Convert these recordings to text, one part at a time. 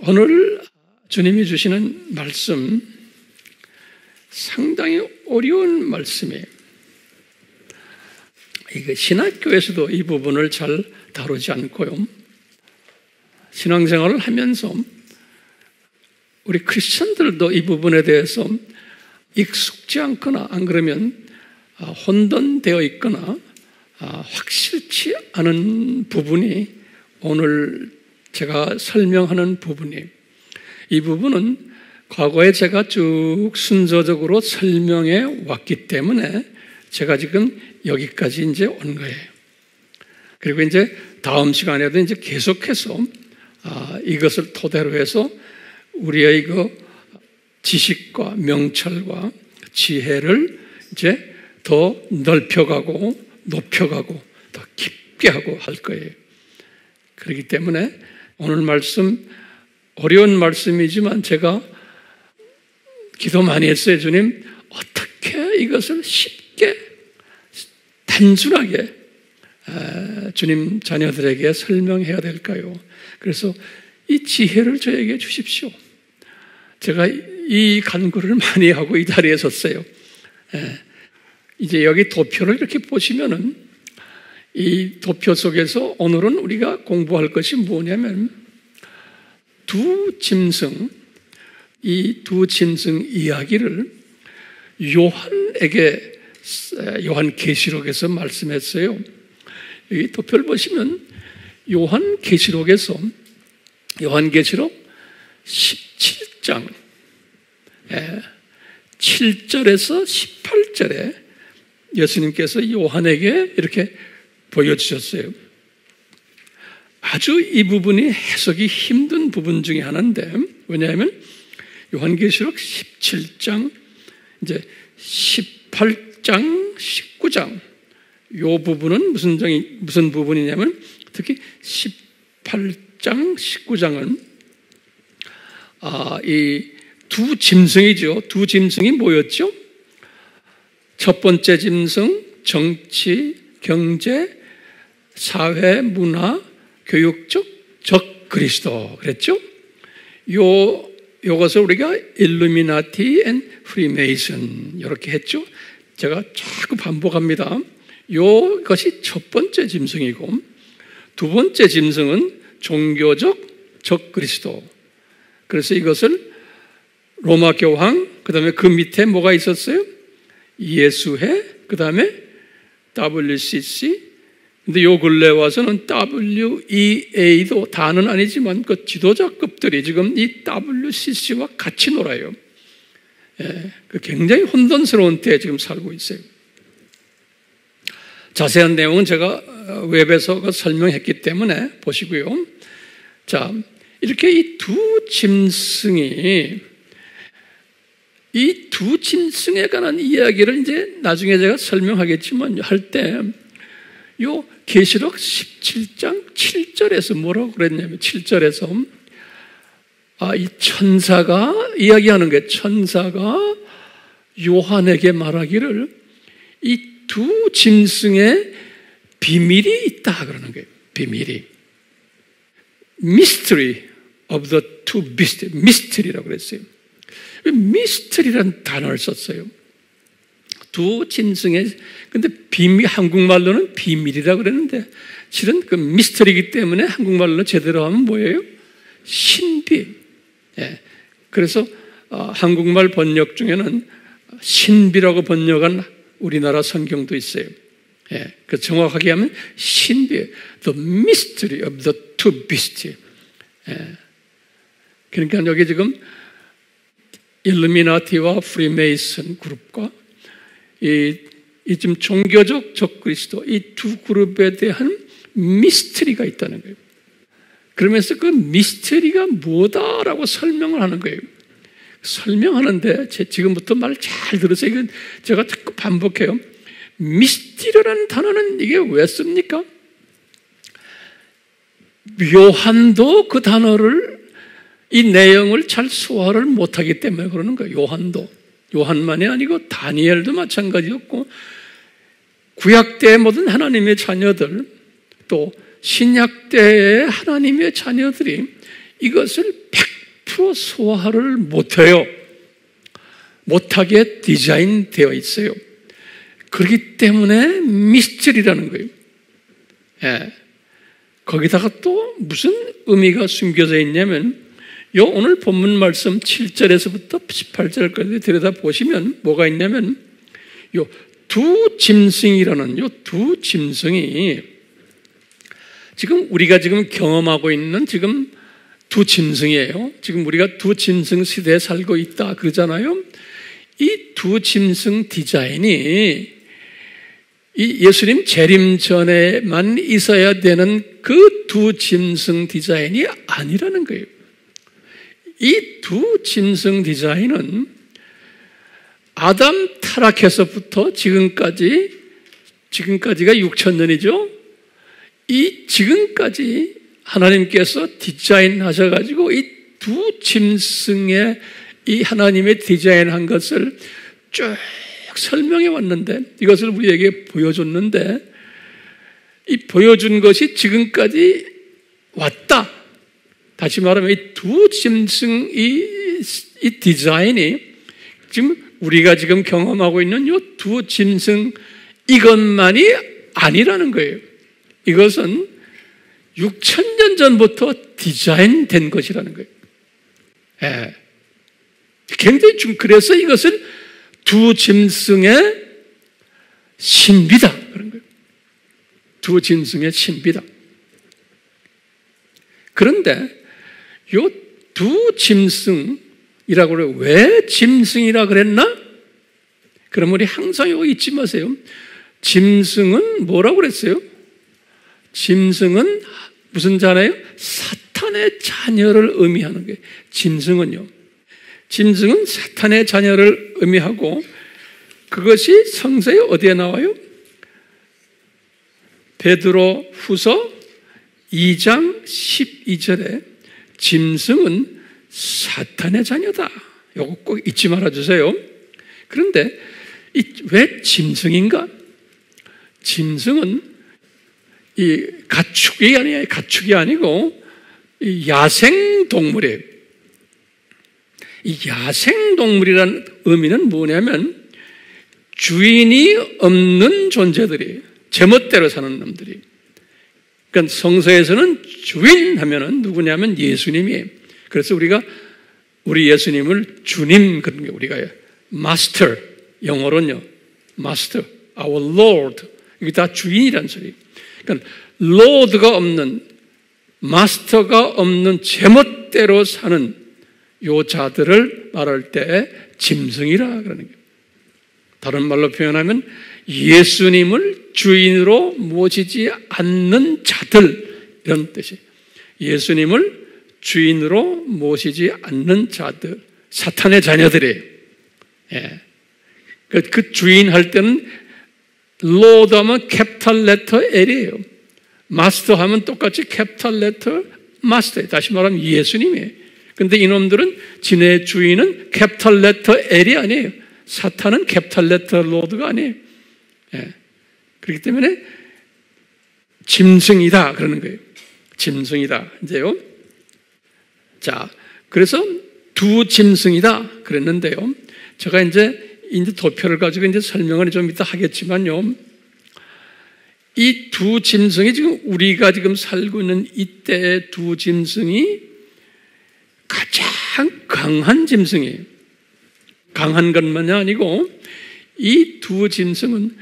오늘 주님이 주시는 말씀 상당히 어려운 말씀이에요. 신학교에서도 이 부분을 잘 다루지 않고요. 신앙생활을 하면서 우리 크리스천들도 이 부분에 대해서 익숙지 않거나 안 그러면 혼돈되어 있거나 확실치 않은 부분이 오늘 제가 설명하는 부분이에요. 이 부분은 과거에 제가 쭉 순서적으로 설명해 왔기 때문에 제가 지금 여기까지 이제 온 거예요. 그리고 이제 다음 시간에도 이제 계속해서 이것을 토대로 해서 우리의 그 지식과 명철과 지혜를 이제 더 넓혀가고 높여가고 더 깊게 하고 할 거예요. 그렇기 때문에 오늘 말씀 어려운 말씀이지만 제가 기도 많이 했어요. 주님, 어떻게 이것을 쉽게 단순하게 주님 자녀들에게 설명해야 될까요? 그래서 이 지혜를 저에게 주십시오. 제가 이 간구를 많이 하고 이 자리에 섰어요. 이제 여기 도표를 이렇게 보시면은 이 도표 속에서 오늘은 우리가 공부할 것이 뭐냐면 두 짐승, 이 두 짐승 이야기를 요한계시록에서 말씀했어요. 여기 도표를 보시면 요한계시록 17장 7절에서 18절에 예수님께서 요한에게 이렇게 보여주셨어요. 아주 이 부분이 해석이 힘든 부분 중에 하나인데, 왜냐하면 요한계시록 17장, 이제 18장, 19장 이 부분은 무슨 부분이냐면 특히 18장, 19장은 이 두 짐승이죠. 두 짐승이 뭐였죠? 첫 번째 짐승, 정치, 경제, 사회, 문화, 교육적 적 그리스도 그랬죠? 요것을 우리가 일루미나티 앤 프리메이슨 이렇게 했죠. 제가 자꾸 반복합니다. 요것이 첫 번째 짐승이고, 두 번째 짐승은 종교적 적 그리스도. 그래서 이것을 로마 교황, 그 다음에 그 밑에 뭐가 있었어요? 예수회, 그 다음에 WCC. 근데 요 근래 와서는 WEA도 다는 아니지만 그 지도자급들이 지금 이 WCC와 같이 놀아요. 그 굉장히 혼돈스러운 때에 지금 살고 있어요. 자세한 내용은 제가 웹에서 설명했기 때문에 보시고요. 자, 이렇게 이 두 짐승에 관한 이야기를 이제 나중에 제가 설명하겠지만 할 때 요 계시록 17장 7절에서 뭐라고 그랬냐면 7절에서 이 천사가 이야기하는 거예요. 천사가 요한에게 말하기를 이 두 짐승의 비밀이 있다 그러는 거예요. 비밀이. Mystery of the two beasts. 미스터리라고 그랬어요. 미스터리라는 단어를 썼어요. 두 짐승의, 근데 비밀, 한국말로는 비밀이라고 그랬는데 실은 그 미스터리이기 때문에 한국말로 제대로 하면 뭐예요? 신비. 그래서 한국말 번역 중에는 신비라고 번역한 우리나라 성경도 있어요. 그 정확하게 하면 신비, the mystery of the two beasts. 그러니까 여기 지금 일루미나티와 프리메이슨 그룹과 이 지금 종교적 적그리스도 이 두 그룹에 대한 미스터리가 있다는 거예요. 그러면서 그 미스터리가 뭐다라고 설명을 하는 거예요. 설명하는데 지금부터 말 잘 들으세요. 이건 제가 자꾸 반복해요. 미스터리라는 단어는 이게 왜 씁니까? 요한도 그 단어를 이 내용을 잘 소화를 못하기 때문에 그러는 거예요. 요한만이 아니고 다니엘도 마찬가지였고 구약 때의 모든 하나님의 자녀들 또 신약 때의 하나님의 자녀들이 이것을 100% 소화를 못해요. 못하게 디자인되어 있어요. 그렇기 때문에 미스터리라는 거예요. 예. 거기다가 또 무슨 의미가 숨겨져 있냐면 오늘 본문 말씀 7절에서부터 18절까지 들여다보시면 뭐가 있냐면 두 짐승이라는 두 짐승이 지금 우리가 지금 경험하고 있는 지금 두 짐승이에요. 지금 우리가 두 짐승 시대에 살고 있다 그러잖아요. 이 두 짐승 디자인이 이 예수님 재림 전에만 있어야 되는 그 두 짐승 디자인이 아니라는 거예요. 이 두 짐승 디자인은 아담 타락해서부터 지금까지가 6,000년이죠. 이 지금까지 하나님께서 디자인하셔가지고 이 두 짐승의 이 하나님의 디자인한 것을 쭉 설명해 왔는데 이것을 우리에게 보여줬는데 이 보여준 것이 지금까지 왔다. 다시 말하면 이 두 짐승 이 디자인이 지금 우리가 지금 경험하고 있는 이 두 짐승 이것만이 아니라는 거예요. 이것은 6,000년 전부터 디자인된 것이라는 거예요. 예. 굉장히 그래서 이것을 두 짐승의 신비다 그런 거예요. 두 짐승의 신비다. 그런데 이 두 짐승이라고 그래요. 왜 짐승이라 그랬나? 그럼 우리 항상 이거 잊지 마세요. 짐승은 뭐라고 그랬어요? 짐승은 무슨 자네요? 사탄의 자녀를 의미하는 거예요. 짐승은요. 짐승은 사탄의 자녀를 의미하고 그것이 성서에 어디에 나와요? 베드로 후서 2장 12절에 짐승은 사탄의 자녀다. 이거 꼭 잊지 말아주세요. 그런데 왜 짐승인가? 짐승은 이 가축이 아니고 이 야생동물이에요. 이 야생동물이라는 의미는 뭐냐면 주인이 없는 존재들이에요. 제멋대로 사는 놈들이. 그러니까 성서에서는 주인 하면은 누구냐면 예수님이에요. 그래서 우리 예수님을 주님 그런 게 우리가 마스터 영어로는요. 마스터, our Lord. 이게 다 주인이란 소리예요. 그러니까 로드가 없는 마스터가 없는 제멋대로 사는 요 자들을 말할 때 짐승이라 그러는 거예요. 다른 말로 표현하면 예수님을 주인으로 모시지 않는 자들 이런 뜻이에요. 예수님을 주인으로 모시지 않는 자들, 사탄의 자녀들이에요. 예. 그 주인 할 때는 로드 하면 캐피탈 레터 L이에요. 마스터 하면 똑같이 캐피탈 레터 마스터예요. 다시 말하면 예수님이에요. 근데 이놈들은 지네 주인은 캐피탈 레터 L이 아니에요. 사탄은 캐피탈 레터 로드가 아니에요. 예. 그렇기 때문에 짐승이다 그러는 거예요. 짐승이다. 이제요. 자, 그래서 두 짐승이다 그랬는데요. 제가 이제 도표를 가지고 이제 설명을 좀 이따 하겠지만요. 이 두 짐승이 지금 우리가 지금 살고 있는 이때의 두 짐승이 가장 강한 짐승이에요. 강한 것만이 아니고 이 두 짐승은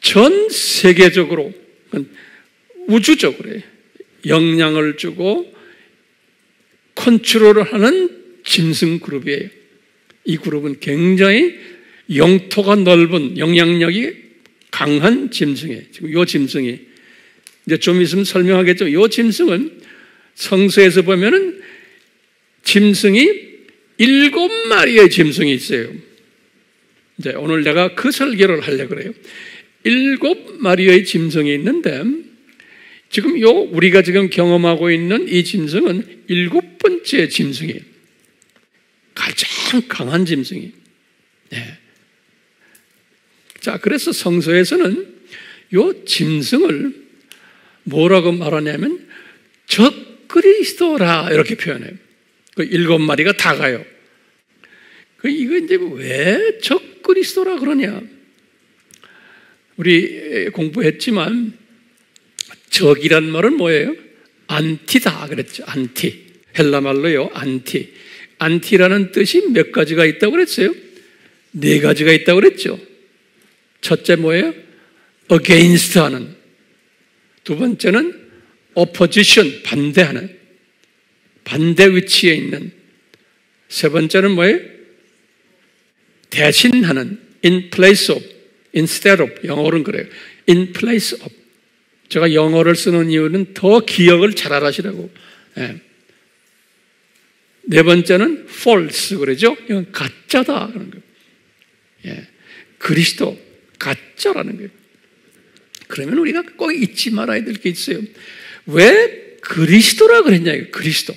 전 세계적으로 우주적으로 영향을 주고 컨트롤을 하는 짐승 그룹이에요. 이 그룹은 굉장히 영토가 넓은 영향력이 강한 짐승이에요. 지금 이 짐승이 이제 좀 있으면 설명하겠죠. 이 짐승은 성서에서 보면은 짐승이 7마리의 짐승이 있어요. 이제 오늘 내가 그 설교를 하려고 그래요. 7마리의 짐승이 있는데 지금 우리가 지금 경험하고 있는 이 짐승은 7번째 짐승이에요. 가장 강한 짐승이에요. 네. 자, 그래서 성서에서는 이 짐승을 뭐라고 말하냐면 적 적그리스도라 이렇게 표현해요. 그 7마리가 다 가요. 이거 이제 왜 적그리스도라 그러냐? 우리 공부했지만 적이란 말은 뭐예요? 안티다 그랬죠. 안티. 헬라 말로요. 안티. 안티라는 뜻이 몇 가지가 있다고 그랬어요? 4가지가 있다고 그랬죠. 첫째 뭐예요? against 하는. 두 번째는 opposition, 반대하는. 반대 위치에 있는. 세 번째는 뭐예요? 대신하는. in place of, instead of. 영어로는 그래요. in place of. 제가 영어를 쓰는 이유는 더 기억을 잘 하시라고. 예. 네 번째는 false 그러죠. 이건 가짜다 그런 거예요. 예. 그리스도 가짜라는 거예요. 그러면 우리가 꼭 잊지 말아야 될 게 있어요. 왜 그리스도라 그랬냐? 그리스도.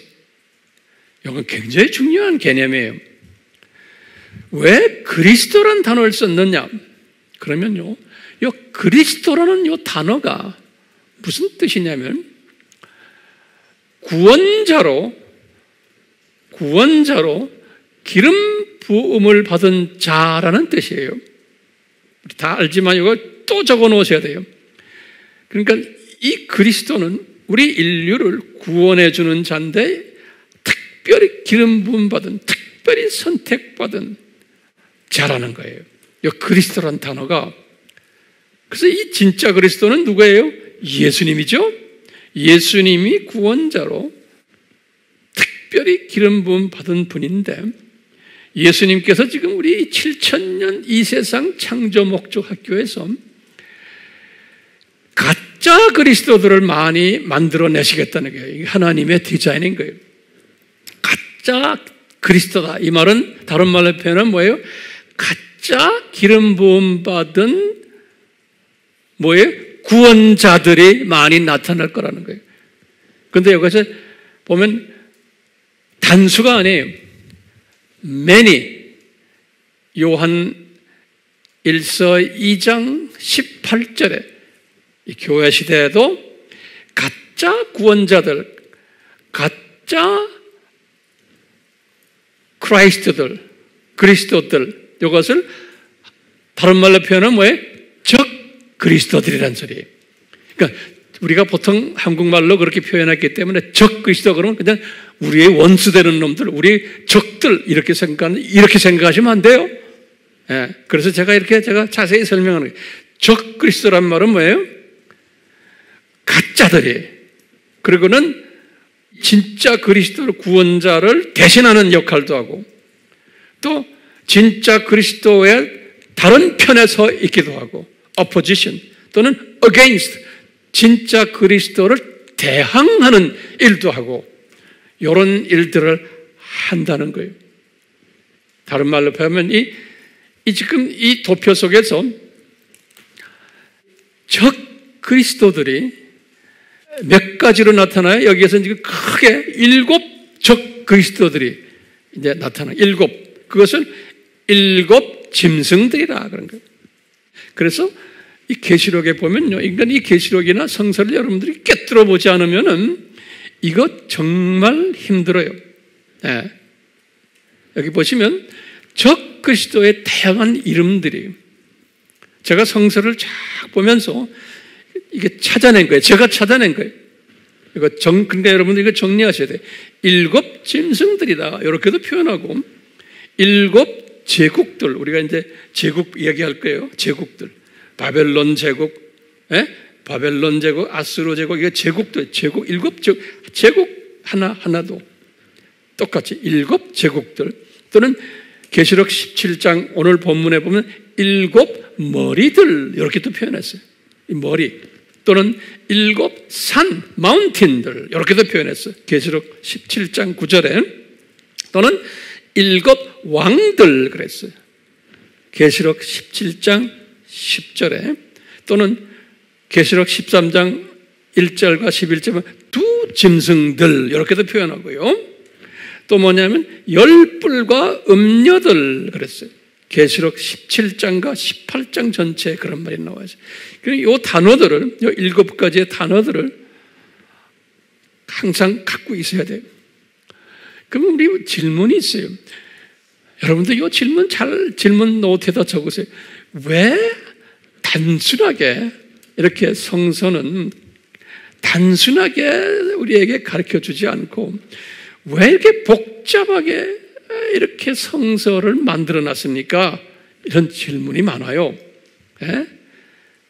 이건 굉장히 중요한 개념이에요. 왜 그리스도라는 단어를 썼느냐? 그러면요, 이 그리스도라는 이 단어가 무슨 뜻이냐면 구원자로 기름 부음을 받은 자라는 뜻이에요. 우리 다 알지만 이거 또 적어 놓으셔야 돼요. 그러니까 이 그리스도는 우리 인류를 구원해 주는 자인데 특별히 기름 부음 받은, 특별히 선택받은 자라는 거예요. 이 그리스도란 단어가. 그래서 이 진짜 그리스도는 누구예요? 예수님이죠. 예수님이 구원자로 특별히 기름 부음 받은 분인데 예수님께서 지금 우리 7000년 이 세상 창조 목적 학교에서 가짜 그리스도들을 많이 만들어내시겠다는 거예요. 이게 하나님의 디자인인 거예요. 가짜 그리스도다. 이 말은 다른 말로 표현하면 뭐예요? 가짜 기름 부음 받은 뭐예요? 구원자들이 많이 나타날 거라는 거예요. 그런데 여기서 보면 단수가 아니에요. many. 요한 1서 2장 18절에 이 교회 시대에도 가짜 구원자들, 가짜 크라이스트들, 그리스도들, 이것을 다른 말로 표현하면 뭐예요? 적 그리스도들이란 소리예요. 그러니까 우리가 보통 한국말로 그렇게 표현했기 때문에 적 그리스도 그러면 그냥 우리의 원수되는 놈들, 우리 적들 이렇게 생각하시면 안 돼요. 예, 그래서 제가 자세히 설명하는 거예요. 적 그리스도란 말은 뭐예요? 가짜들이. 그리고는 진짜 그리스도 구원자를 대신하는 역할도 하고 또 진짜 그리스도의 다른 편에 서 있기도 하고 opposition 또는 against 진짜 그리스도를 대항하는 일도 하고 이런 일들을 한다는 거예요. 다른 말로 표현하면 지금 이 도표 속에서 적 그리스도들이 몇 가지로 나타나요? 여기에서 지금 크게 7 적 그리스도들이 이제 나타나요. 7. 그것은 7 짐승들이라 그런 거예요. 그래서 이 계시록에 보면요, 인간 이 계시록이나 성서를 여러분들이 꿰뚫어 보지 않으면은 이거 정말 힘들어요. 네. 여기 보시면 적 그리스도의 다양한 이름들이 제가 성서를 쫙 보면서 이게 찾아낸 거예요. 제가 찾아낸 거예요. 그러니까 여러분들 이거 정리하셔야 돼요. 7 짐승들이다. 이렇게도 표현하고 7 제국들, 우리가 이제 제국 이야기할 거예요. 제국들. 바벨론 제국, 바벨론 제국, 아수르 제국, 이게 제국들,7 제국 하나도 똑같이 7 제국들 또는 계시록 17장 오늘 본문에 보면 7 머리들 이렇게 또 표현했어요. 이 머리 또는 7 산, 마운틴들 이렇게도 표현했어요. 계시록 17장 9절에 또는 7 왕들 그랬어요. 계시록 17장 10절에 또는 계시록 13장 1절과 11절에 2 짐승들 이렇게도 표현하고요. 또 뭐냐면 10뿔과 음녀들 그랬어요. 계시록 17장과 18장 전체에 그런 말이 나와요. 이 단어들을, 이 7가지의 단어들을 항상 갖고 있어야 돼요. 그럼 우리 질문이 있어요. 여러분들 이 질문 노트에다 적으세요. 왜 단순하게 이렇게 성서는 단순하게 우리에게 가르쳐 주지 않고 왜 이렇게 복잡하게 이렇게 성서를 만들어 놨습니까? 이런 질문이 많아요. 예?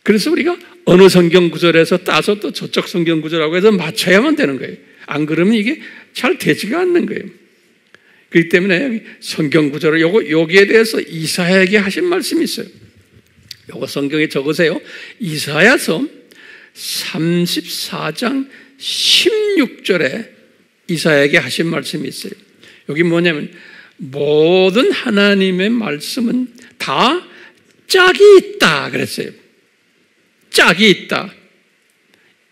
그래서 우리가 어느 성경 구절에서 따서 또 저쪽 성경 구절하고 해서 맞춰야만 되는 거예요. 안 그러면 이게 잘 되지가 않는 거예요. 그렇기 때문에 성경 구절을 여기에 대해서 이사야에게 하신 말씀이 있어요. 요거 성경에 적으세요. 이사야서 34장 16절에 이사야에게 하신 말씀이 있어요. 여기 뭐냐면 모든 하나님의 말씀은 다 짝이 있다 그랬어요. 짝이 있다.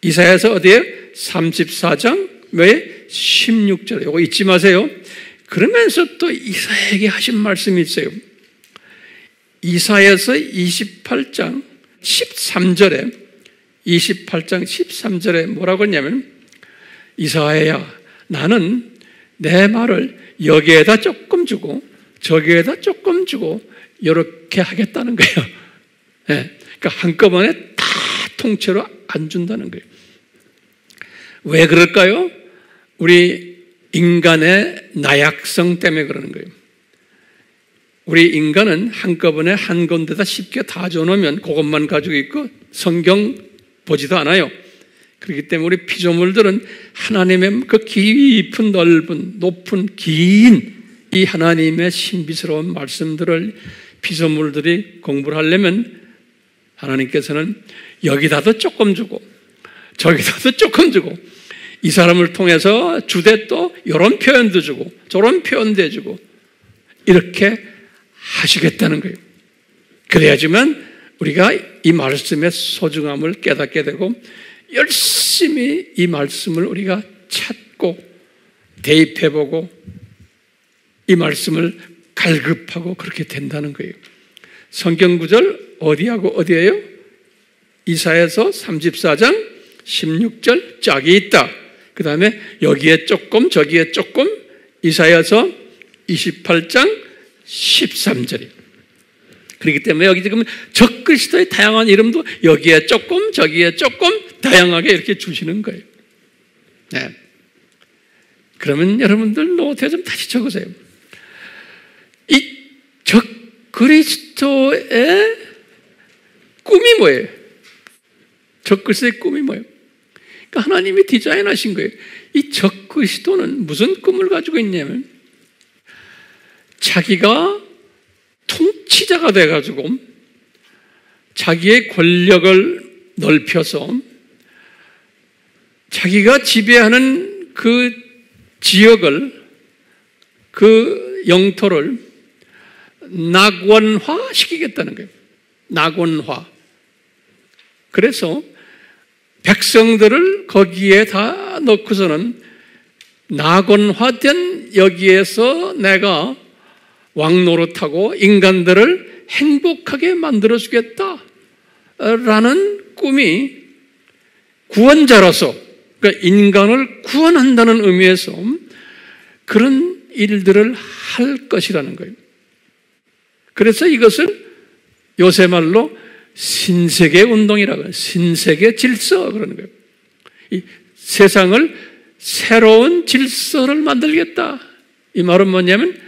이사야서 어디에요? 34장 왜 16절에 이거 잊지 마세요. 그러면서 또 이사야에게 하신 말씀이 있어요. 이사야서 28장 13절에 뭐라고 했냐면 이사야야 나는 내 말을 여기에다 조금 주고 저기에다 조금 주고 이렇게 하겠다는 거예요. 네. 그러니까 한꺼번에 다 통째로 안 준다는 거예요. 왜 그럴까요? 우리 인간의 나약성 때문에 그러는 거예요. 우리 인간은 한꺼번에 한 건데다 쉽게 다 줘놓으면 그것만 가지고 있고 성경 보지도 않아요. 그렇기 때문에 우리 피조물들은 하나님의 그 깊은 넓은 높은 긴 이 하나님의 신비스러운 말씀들을 피조물들이 공부를 하려면 하나님께서는 여기다도 조금 주고 저기다도 조금 주고 이 사람을 통해서 주되 또 이런 표현도 주고 저런 표현도 해주고 이렇게 하시겠다는 거예요. 그래야지만 우리가 이 말씀의 소중함을 깨닫게 되고 열심히 이 말씀을 우리가 찾고 대입해보고 이 말씀을 갈급하고 그렇게 된다는 거예요. 성경 구절 어디하고 어디예요? 이사야서 34장 16절 짝이 있다. 그 다음에 여기에 조금 저기에 조금 이사야서 28장 13절이에요. 그렇기 때문에 여기 지금 적그리스도의 다양한 이름도 여기에 조금 저기에 조금 다양하게 이렇게 주시는 거예요. 네. 그러면 여러분들 노트에 좀 다시 적으세요. 이 적그리스도의 꿈이 뭐예요? 적그리스도의 꿈이 뭐예요? 그러니까 하나님이 디자인하신 거예요. 이 적그리스도는 무슨 꿈을 가지고 있냐면 자기가 통치자가 돼가지고 자기의 권력을 넓혀서 자기가 지배하는 그 지역을 그 영토를 낙원화 시키겠다는 거예요. 낙원화. 그래서 백성들을 거기에 다 넣고서는 낙원화된 여기에서 내가 왕노릇하고 인간들을 행복하게 만들어주겠다라는 꿈이 구원자로서 그러니까 인간을 구원한다는 의미에서 그런 일들을 할 것이라는 거예요. 그래서 이것을 요새 말로 신세계 운동이라고 해요. 신세계 질서 그러는 거예요. 이 세상을 새로운 질서를 만들겠다. 이 말은 뭐냐면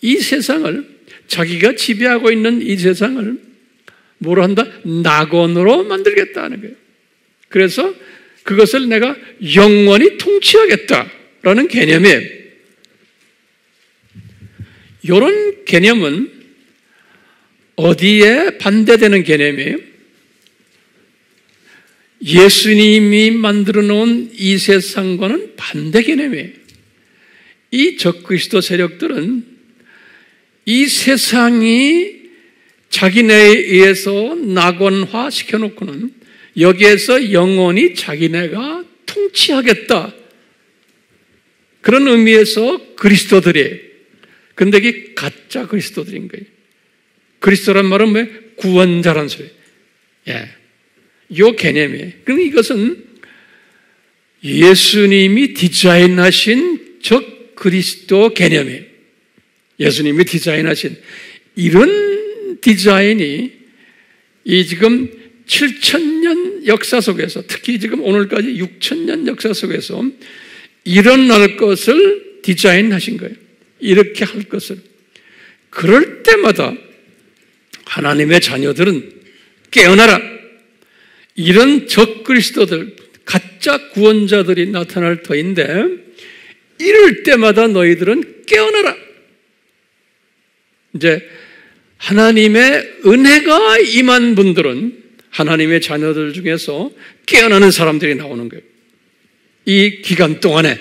이 세상을 자기가 지배하고 있는 이 세상을 뭐로 한다? 낙원으로 만들겠다는 거예요. 그래서 그것을 내가 영원히 통치하겠다라는 개념이에요. 이런 개념은 어디에 반대되는 개념이에요? 예수님이 만들어 놓은 이 세상과는 반대 개념이에요. 이 적그리스도 세력들은 이 세상이 자기네에 의해서 낙원화 시켜놓고는 여기에서 영원히 자기네가 통치하겠다. 그런 의미에서 그리스도들이에요. 근데 이게 가짜 그리스도들인 거예요. 그리스도란 말은 왜? 구원자란 소리예요. 예. 이 개념이에요. 그럼 이것은 예수님이 디자인하신 적 그리스도 개념이에요. 예수님이 디자인하신 이런 디자인이 이 지금 7,000년 역사 속에서, 특히 지금 오늘까지 6,000년 역사 속에서 일어날 것을 디자인하신 거예요. 이렇게 할 것을. 그럴 때마다 하나님의 자녀들은 깨어나라. 이런 적그리스도들, 가짜 구원자들이 나타날 터인데, 이럴 때마다 너희들은 깨어나라. 이제 하나님의 은혜가 임한 분들은 하나님의 자녀들 중에서 깨어나는 사람들이 나오는 거예요. 이 기간 동안에.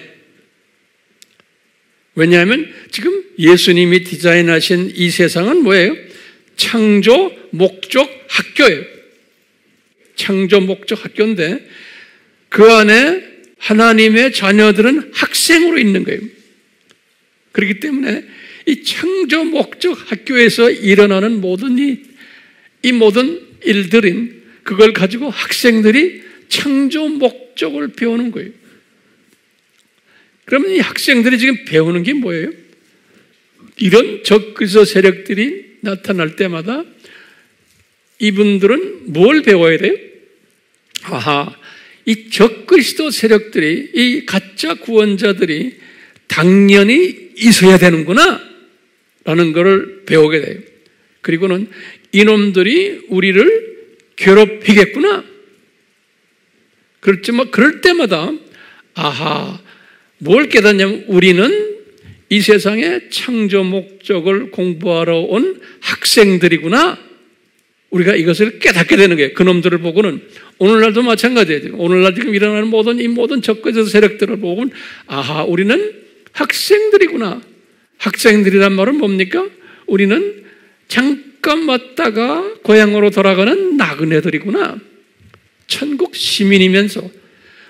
왜냐하면 지금 예수님이 디자인하신 이 세상은 뭐예요? 창조 목적 학교예요. 창조 목적 학교인데 그 안에 하나님의 자녀들은 학생으로 있는 거예요. 그렇기 때문에 이 창조 목적 학교에서 일어나는 모든 이 모든 일들인 그걸 가지고 학생들이 창조 목적을 배우는 거예요. 그러면 이 학생들이 지금 배우는 게 뭐예요? 이런 적그리스도 세력들이 나타날 때마다 이분들은 뭘 배워야 돼요? 아하, 이 적그리스도 세력들이, 이 가짜 구원자들이 당연히 있어야 되는구나 라는 것을 배우게 돼요. 그리고는 이놈들이 우리를 괴롭히겠구나. 그렇지만 그럴 때마다 아하, 뭘 깨닫냐면 우리는 이 세상의 창조 목적을 공부하러 온 학생들이구나. 우리가 이것을 깨닫게 되는 거예요. 그놈들을 보고는 오늘날도 마찬가지예요. 오늘날 지금 일어나는 이 모든 적그리스도 세력들을 보고는 아하, 우리는 학생들이구나. 학생들이란 말은 뭡니까? 우리는 잠깐 왔다가 고향으로 돌아가는 나그네들이구나. 천국 시민이면서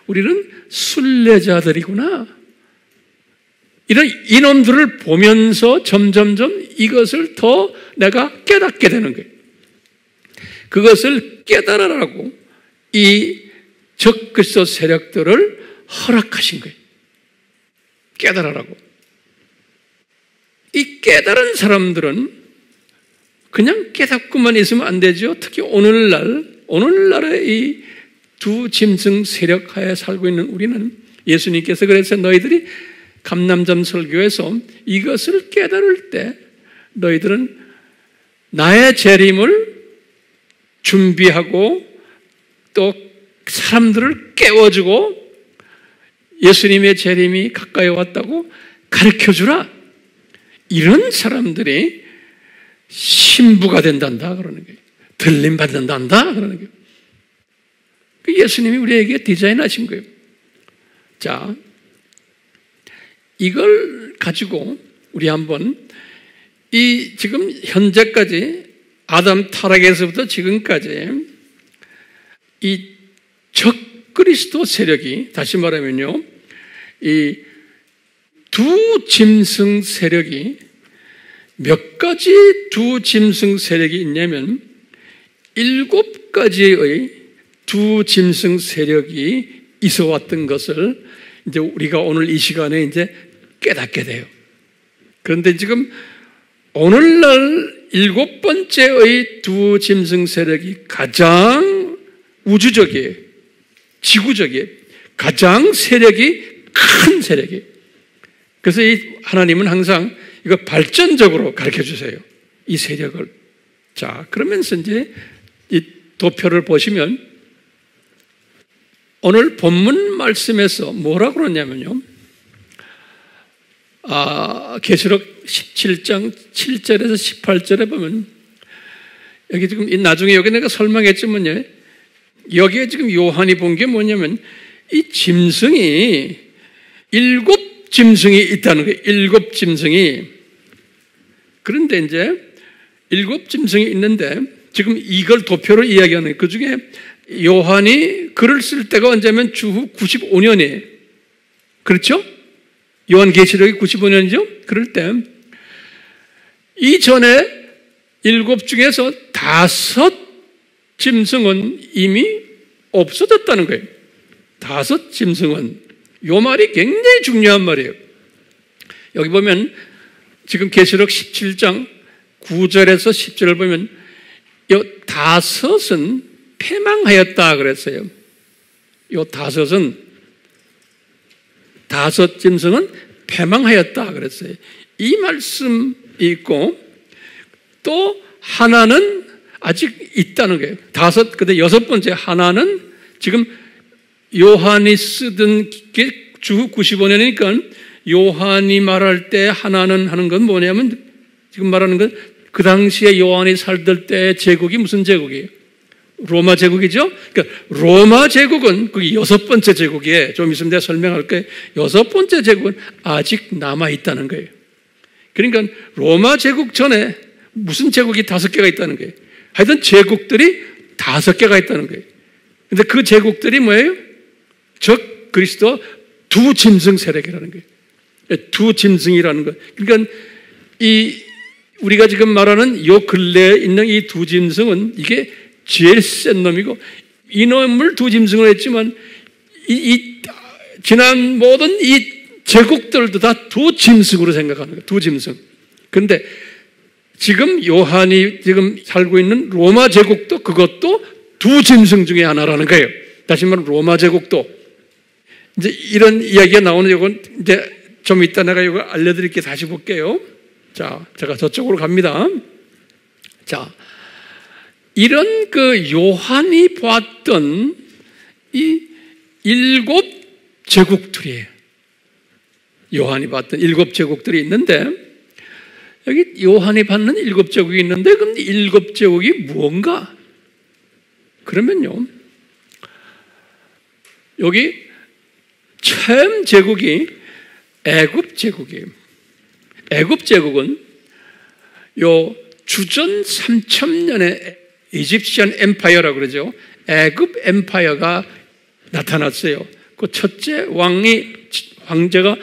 우리는 순례자들이구나. 이런 이놈들을 보면서 점점점 이것을 더 내가 깨닫게 되는 거예요. 그것을 깨달으라고 이 적그리스도 세력들을 허락하신 거예요. 깨달으라고. 이 깨달은 사람들은 그냥 깨닫고만 있으면 안 되죠. 특히 오늘날의 이 두 짐승 세력 하에 살고 있는 우리는 예수님께서 그래서 너희들이 감람점 설교에서 이것을 깨달을 때 너희들은 나의 재림을 준비하고 또 사람들을 깨워주고 예수님의 재림이 가까이 왔다고 가르쳐주라. 이런 사람들이 신부가 된단다 그러는 거예요. 들림 받는단다 그러는 거예요. 예수님이 우리에게 디자인하신 거예요. 자, 이걸 가지고 우리 한번 이 지금 현재까지 아담 타락에서부터 지금까지 이 적그리스도 세력이, 다시 말하면요, 이 두 짐승 세력이 몇 가지 두 짐승 세력이 있냐면 7가지의 두 짐승 세력이 있어 왔던 것을 이제 우리가 오늘 이 시간에 이제 깨닫게 돼요. 그런데 지금 오늘날 7번째의 두 짐승 세력이 가장 우주적이에요. 지구적이에요. 가장 세력이 큰 세력이에요. 그래서 이 하나님은 항상 이거 발전적으로 가르쳐 주세요. 이 세력을. 자, 그러면서 이제 이 도표를 보시면 오늘 본문 말씀에서 뭐라고 그러냐면요. 계시록 17장 7절에서 18절에 보면 여기 지금 나중에 여기 내가 설명했지만요. 여기에 지금 요한이 본 게 뭐냐면 이 짐승이 7짐승이 있다는 거예요. 7짐승이. 그런데 이제 7짐승이 있는데 지금 이걸 도표로 이야기하는 거예요. 그 중에 요한이 글을 쓸 때가 언제면 주후 95년이에요. 그렇죠? 요한계시록이 95년이죠? 그럴 때 이전에 7 중에서 5 짐승은 이미 없어졌다는 거예요. 다섯 짐승은, 요 말이 굉장히 중요한 말이에요. 여기 보면 지금 계시록 17장 9절에서 10절을 보면 요 다섯은 패망하였다 그랬어요. 요 다섯 짐승은 패망하였다 그랬어요. 이 말씀이 있고 또 하나는 아직 있다는 거예요. 다섯, 근데 여섯 번째 하나는 지금 요한이 쓰던 게 주 95년이니까 요한이 말할 때 하나는 하는 건 뭐냐면 지금 말하는 건 그 당시에 요한이 살던 때의 제국이 무슨 제국이에요? 로마 제국이죠? 그러니까 로마 제국은 그게 여섯 번째 제국이에요. 좀 있으면 내가 설명할 거예요. 여섯 번째 제국은 아직 남아있다는 거예요. 그러니까 로마 제국 전에 무슨 제국이 다섯 개가 있다는 거예요. 하여튼 제국들이 다섯 개가 있다는 거예요. 근데 그 제국들이 뭐예요? 적 그리스도 두 짐승 세력이라는 거예요. 두 짐승이라는 거. 그러니까 우리가 지금 말하는 요 근래에 있는 이 두 짐승은 이게 제일 센 놈이고 이 놈을 두 짐승을 했지만 지난 모든 이 제국들도 다 두 짐승으로 생각하는 거예요. 두 짐승. 그런데 지금 요한이 지금 살고 있는 로마 제국도 그것도 두 짐승 중에 하나라는 거예요. 다시 말하면 로마 제국도 이제 이런 이야기가 나오는 이건 이제 좀 이따 내가 이거 알려드릴게 다시 볼게요. 자, 제가 저쪽으로 갑니다. 자, 이런 그 요한이 봤던 이 일곱 제국들이에요. 요한이 봤던 일곱 제국들이 있는데 여기 요한이 받는 일곱 제국이 있는데 그럼 일곱 제국이 무언가? 그러면요. 여기 처음 제국이 애굽 제국이에요. 애굽 제국은 요 주전 3000년의 이집시안 엠파이어라고 그러죠. 애굽 엠파이어가 나타났어요. 그 첫째 황제가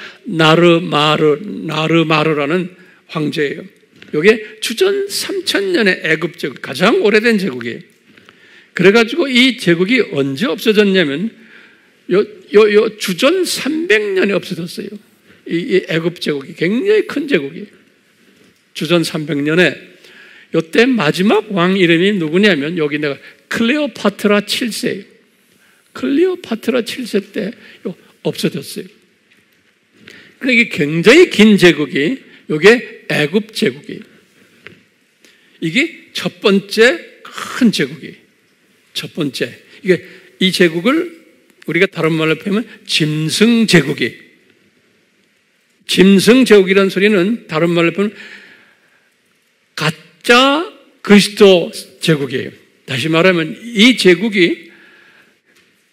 나르마르라는 황제예요. 이게 주전 3000년의 애굽 제국, 가장 오래된 제국이에요. 그래가지고 이 제국이 언제 없어졌냐면 요 주전 300년에 없어졌어요. 이 애굽 제국이 굉장히 큰 제국이에요. 주전 300년에 요때 마지막 왕 이름이 누구냐면 여기 내가 클레오파트라 7세예요. 클레오파트라 7세 때 없어졌어요. 그러니까 이게 굉장히 긴 제국이 이게 애굽 제국이에요. 이게 첫 번째 큰 제국이에요. 첫 번째. 이게 이 제국을 우리가 다른 말로 표현하면 짐승 제국이에요. 짐승 제국이라는 소리는 다른 말로 표현하면 가짜 그리스도 제국이에요. 다시 말하면 이 제국이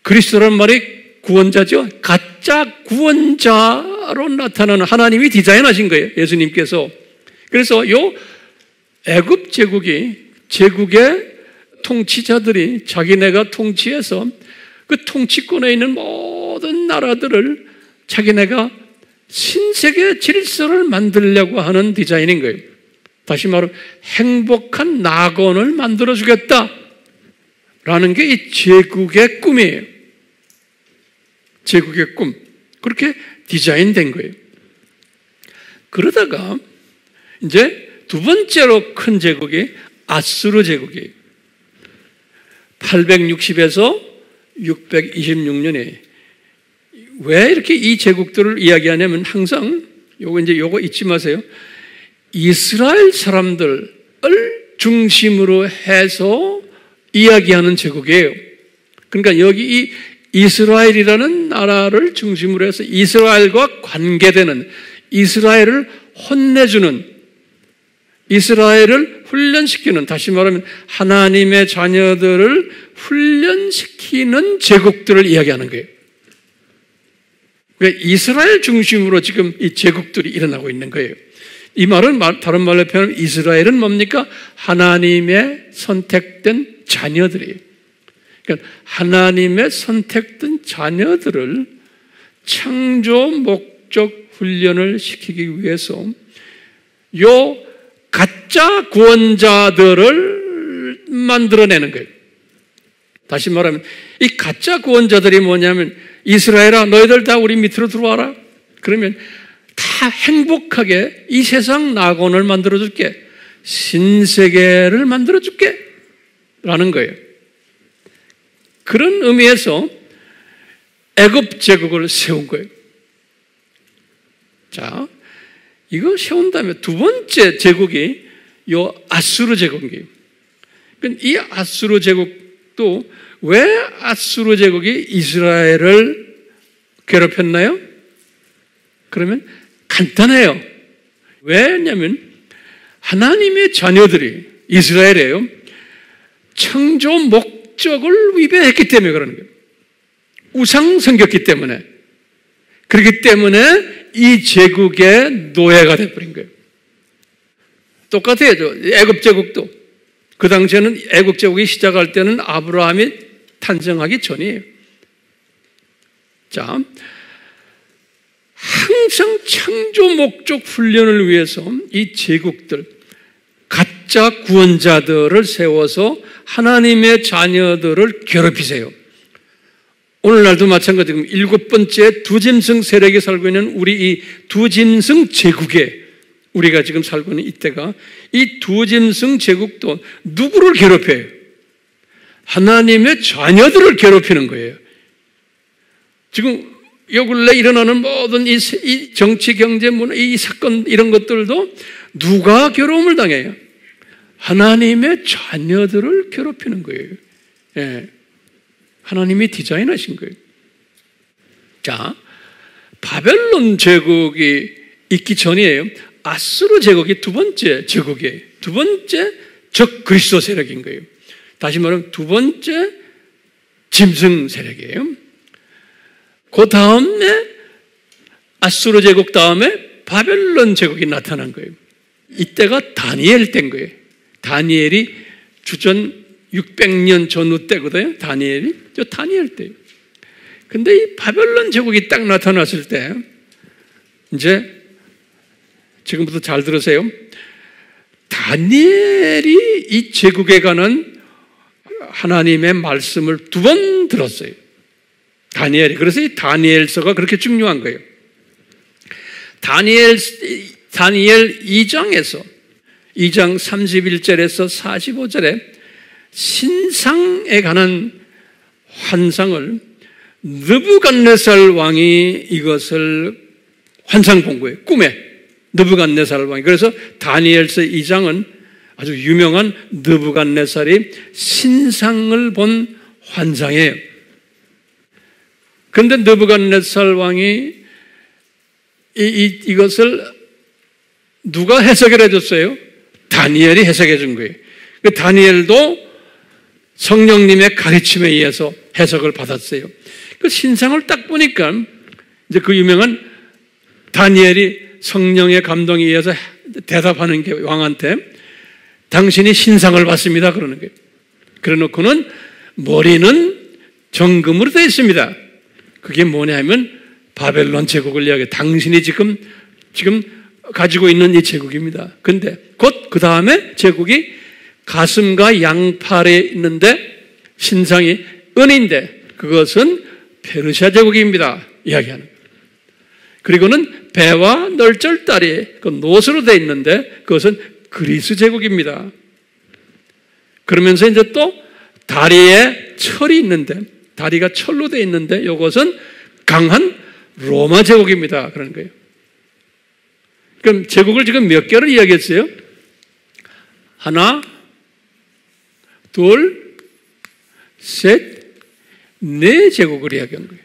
그리스도라는 말이 구원자죠. 가짜 구원자로 나타나는 하나님이 디자인하신 거예요. 예수님께서. 그래서 요 애굽 제국의 통치자들이 자기네가 통치해서 그 통치권에 있는 모든 나라들을 자기네가 신세계 질서를 만들려고 하는 디자인인 거예요. 다시 말하면 행복한 낙원을 만들어주겠다라는 게 이 제국의 꿈이에요. 제국의 꿈. 그렇게 디자인된 거예요. 그러다가 이제 두 번째로 큰 제국이 아수르 제국이에요. 860에서 626년에 왜 이렇게 이 제국들을 이야기하냐면 항상 요거 잊지 마세요. 이스라엘 사람들을 중심으로 해서 이야기하는 제국이에요. 그러니까 여기 이 이스라엘이라는 나라를 중심으로 해서 이스라엘과 관계되는, 이스라엘을 혼내주는, 이스라엘을 훈련시키는, 다시 말하면 하나님의 자녀들을 훈련시키는 제국들을 이야기하는 거예요. 그러니까 이스라엘 중심으로 지금 이 제국들이 일어나고 있는 거예요. 이 말은 다른 말로 표현하면 이스라엘은 뭡니까? 하나님의 선택된 자녀들이에요. 그러니까 하나님의 선택된 자녀들을 창조 목적 훈련을 시키기 위해서 요 가짜 구원자들을 만들어내는 거예요. 다시 말하면 이 가짜 구원자들이 뭐냐면 이스라엘아 너희들 다 우리 밑으로 들어와라. 그러면 다 행복하게 이 세상 낙원을 만들어줄게. 신세계를 만들어줄게. 라는 거예요. 그런 의미에서 애굽 제국을 세운 거예요. 자, 이거 세운 다음에 두 번째 제국이 요 아수르 제국이에요. 이 아수르 제국도 왜 아수르 제국이 이스라엘을 괴롭혔나요? 그러면 간단해요. 왜냐하면 하나님의 자녀들이 이스라엘이에요. 창조 목적을 위배했기 때문에 그러는 거예요. 우상 섬겼기 때문에. 그렇기 때문에 이 제국의 노예가 되어버린 거예요. 똑같아요. 애굽 제국도. 그 당시에는 애굽 제국이 시작할 때는 아브라함이 탄생하기 전이에요. 자, 항상 창조 목적 훈련을 위해서 이 제국들, 가짜 구원자들을 세워서 하나님의 자녀들을 괴롭히세요. 오늘날도 마찬가지로 7번째 두짐승 세력이 살고 있는 우리 이 두짐승 제국에 우리가 지금 살고 있는 이때가 이 두짐승 제국도 누구를 괴롭혀요? 하나님의 자녀들을 괴롭히는 거예요. 지금 요 근래 일어나는 모든 이 정치, 경제, 문화, 이 사건 이런 것들도 누가 괴로움을 당해요? 하나님의 자녀들을 괴롭히는 거예요. 예. 하나님이 디자인하신 거예요. 자, 바벨론 제국이 있기 전이에요. 아수르 제국이 두 번째 제국이에요. 두 번째 적 그리스도 세력인 거예요. 다시 말하면 두 번째 짐승 세력이에요. 그 다음에 아수르 제국 다음에 바벨론 제국이 나타난 거예요. 이때가 다니엘 때인 거예요. 다니엘이 주전 600년 전후 때거든요. 다니엘이. 저 다니엘 때예요. 근데 이 바벨론 제국이 딱 나타났을 때 이제 지금부터 잘 들으세요. 다니엘이 이 제국에 관한 하나님의 말씀을 두 번 들었어요. 다니엘이. 그래서 이 다니엘서가 그렇게 중요한 거예요. 다니엘 2장에서 2장 31절에서 45절에 신상에 관한 환상을 느부갓네살 왕이 이것을 환상 본 거예요. 꿈에 느부갓네살 왕이. 그래서 다니엘서 2장은 아주 유명한 느부갓네살이 신상을 본 환상이에요. 그런데 느부갓네살 왕이 이것을 누가 해석을 해줬어요? 다니엘이 해석해 준 거예요. 다니엘도 성령님의 가르침에 의해서 해석을 받았어요. 그 신상을 딱 보니까 이제 그 유명한 다니엘이 성령의 감동에 의해서 대답하는 게 왕한테 당신이 신상을 봤습니다. 그러는 거예요. 그래 놓고는 머리는 정금으로 되어 있습니다. 그게 뭐냐 하면 바벨론 제국을 이야기해요. 당신이 지금 가지고 있는 이 제국입니다. 근데 곧 그 다음에 제국이 가슴과 양팔에 있는데 신상이 은인데 그것은 페르시아 제국입니다. 이야기하는 거예요. 그리고는 배와 널쩔다리 그 노스로 되어 있는데 그것은 그리스 제국입니다. 그러면서 이제 또 다리에 철이 있는데 다리가 철로 되어 있는데 이것은 강한 로마 제국입니다. 그러는 거예요. 그럼 제국을 지금 몇 개를 이야기했어요? 하나, 둘, 셋, 네 제국을 이야기한 거예요.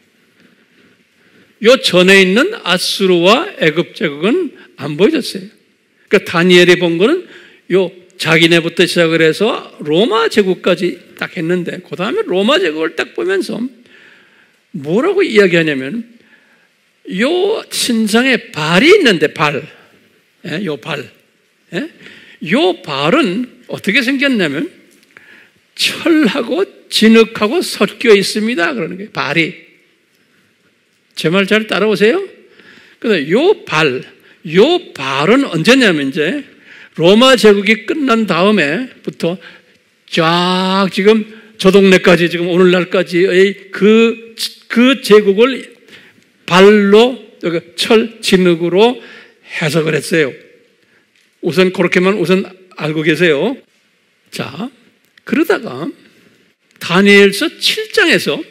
요 전에 있는 아수르와 애굽 제국은 안 보여졌어요. 그러니까 다니엘이 본 거는 요 자기네부터 시작을 해서 로마 제국까지 딱 했는데 그 다음에 로마 제국을 딱 보면서 뭐라고 이야기하냐면 요 신상에 발이 있는데 요 발. 요 발은 어떻게 생겼냐면 철하고 진흙하고 섞여 있습니다. 그러는 거예요. 발이. 제 말 잘 따라오세요? 근데 요 발은 언제냐면 이제 로마 제국이 끝난 다음에부터 쫙 지금 저 동네까지 지금 오늘날까지의 그 제국을 발로, 철, 진흙으로 해석을 했어요. 우선 그렇게만 우선 알고 계세요. 자, 그러다가 다니엘서 7장에서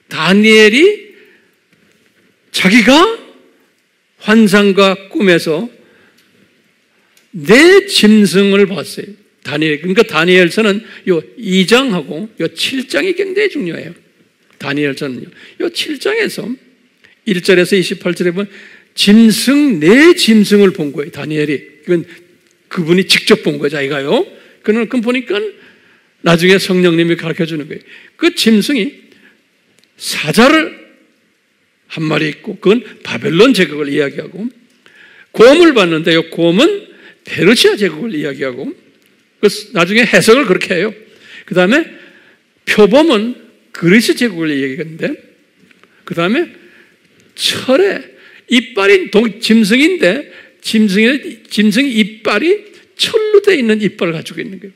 다니엘이 자기가 환상과 꿈에서 내 짐승을 봤어요. 그러니까 다니엘서는 요 2장하고 요 7장이 굉장히 중요해요. 다니엘서는요. 요 7장에서 1절에서 28절에 보면 내 짐승을 본 거예요. 다니엘이. 그건 그분이 직접 본 거예요. 자기가요. 그건 보니까 나중에 성령님이 가르쳐 주는 거예요. 그 짐승이 사자를 한 마리 있고, 그건 바벨론 제국을 이야기하고, 곰을 봤는데 이 곰은 페르시아 제국을 이야기하고, 나중에 해석을 그렇게 해요. 그 다음에 표범은 그리스 제국을 이야기하는데, 그 다음에 철에 이빨이 짐승인데 짐승의 이빨이 철로 되어 있는 이빨을 가지고 있는 거예요.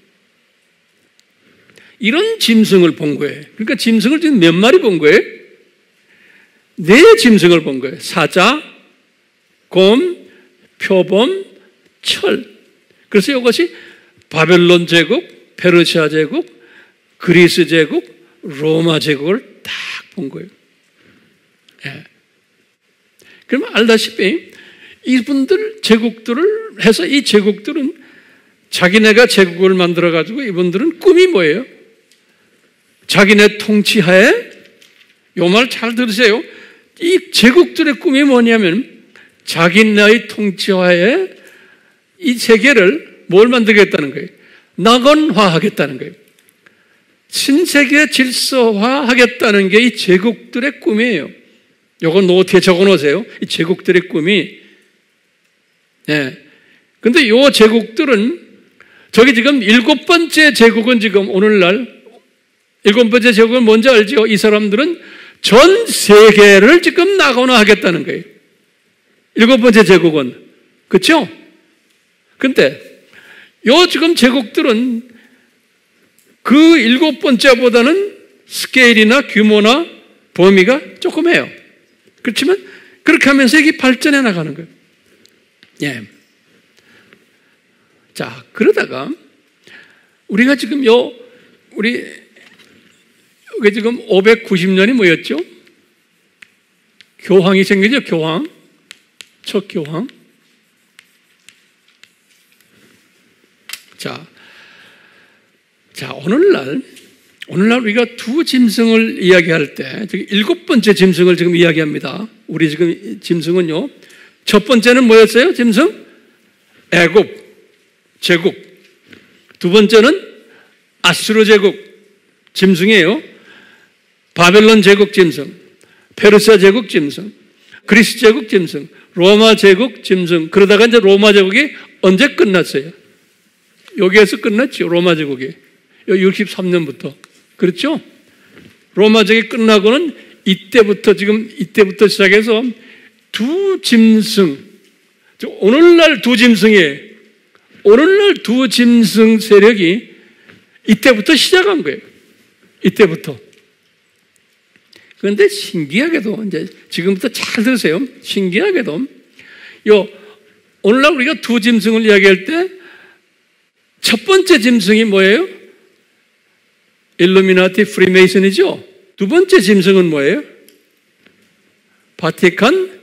이런 짐승을 본 거예요. 그러니까 짐승을 지금 몇 마리 본 거예요? 4짐승을 본 거예요. 사자, 곰, 표범, 철. 그래서 이것이 바벨론 제국, 페르시아 제국, 그리스 제국, 로마 제국을 딱 본 거예요. 예. 그러면 알다시피 이분들 제국들을 해서 이 제국들은 자기네가 제국을 만들어가지고 이분들은 꿈이 뭐예요? 자기네 통치하에, 요 말 잘 들으세요. 이 제국들의 꿈이 뭐냐면 자기네의 통치하에 이 세계를 뭘 만들겠다는 거예요? 낙원화하겠다는 거예요. 신세계 질서화하겠다는 게 이 제국들의 꿈이에요. 요건 노트에 적어 놓으세요. 이 제국들의 꿈이. 예. 근데 요 제국들은 저기 지금 7번째 제국은 지금 오늘날 7번째 제국은 뭔지 알죠? 이 사람들은 전 세계를 지금 낙원화하겠다는 거예요. 7번째 제국은. 그렇죠? 근데 요 지금 제국들은 그 7번째보다는 스케일이나 규모나 범위가 조금해요. 그렇지만 그렇게 하면서 이게 발전해 나가는 거예요. 예. 자, 그러다가 우리가 지금 우리 지금 590년이 뭐였죠? 교황이 생기죠, 교황. 첫 교황. 자, 오늘날 우리가 두 짐승을 이야기할 때, 7번째 짐승을 지금 이야기합니다. 우리 지금 짐승은요, 첫 번째는 뭐였어요? 짐승? 애굽, 제국. 두 번째는 아수르 제국, 짐승이에요. 바벨론 제국 짐승, 페르시아 제국 짐승, 그리스 제국 짐승, 로마 제국 짐승. 그러다가 이제 로마 제국이 언제 끝났어요? 여기에서 끝났죠, 로마 제국이. 63년부터. 그렇죠? 로마 제국이 끝나고는 이때부터 시작해서 두 짐승, 오늘날 두 짐승이에요. 오늘날 두 짐승 세력이 이때부터 시작한 거예요. 이때부터. 그런데 신기하게도, 이제 지금부터 잘 들으세요. 신기하게도, 오늘날 우리가 두 짐승을 이야기할 때, 첫 번째 짐승이 뭐예요? 일루미나티 프리메이슨이죠? 두 번째 짐승은 뭐예요? 바티칸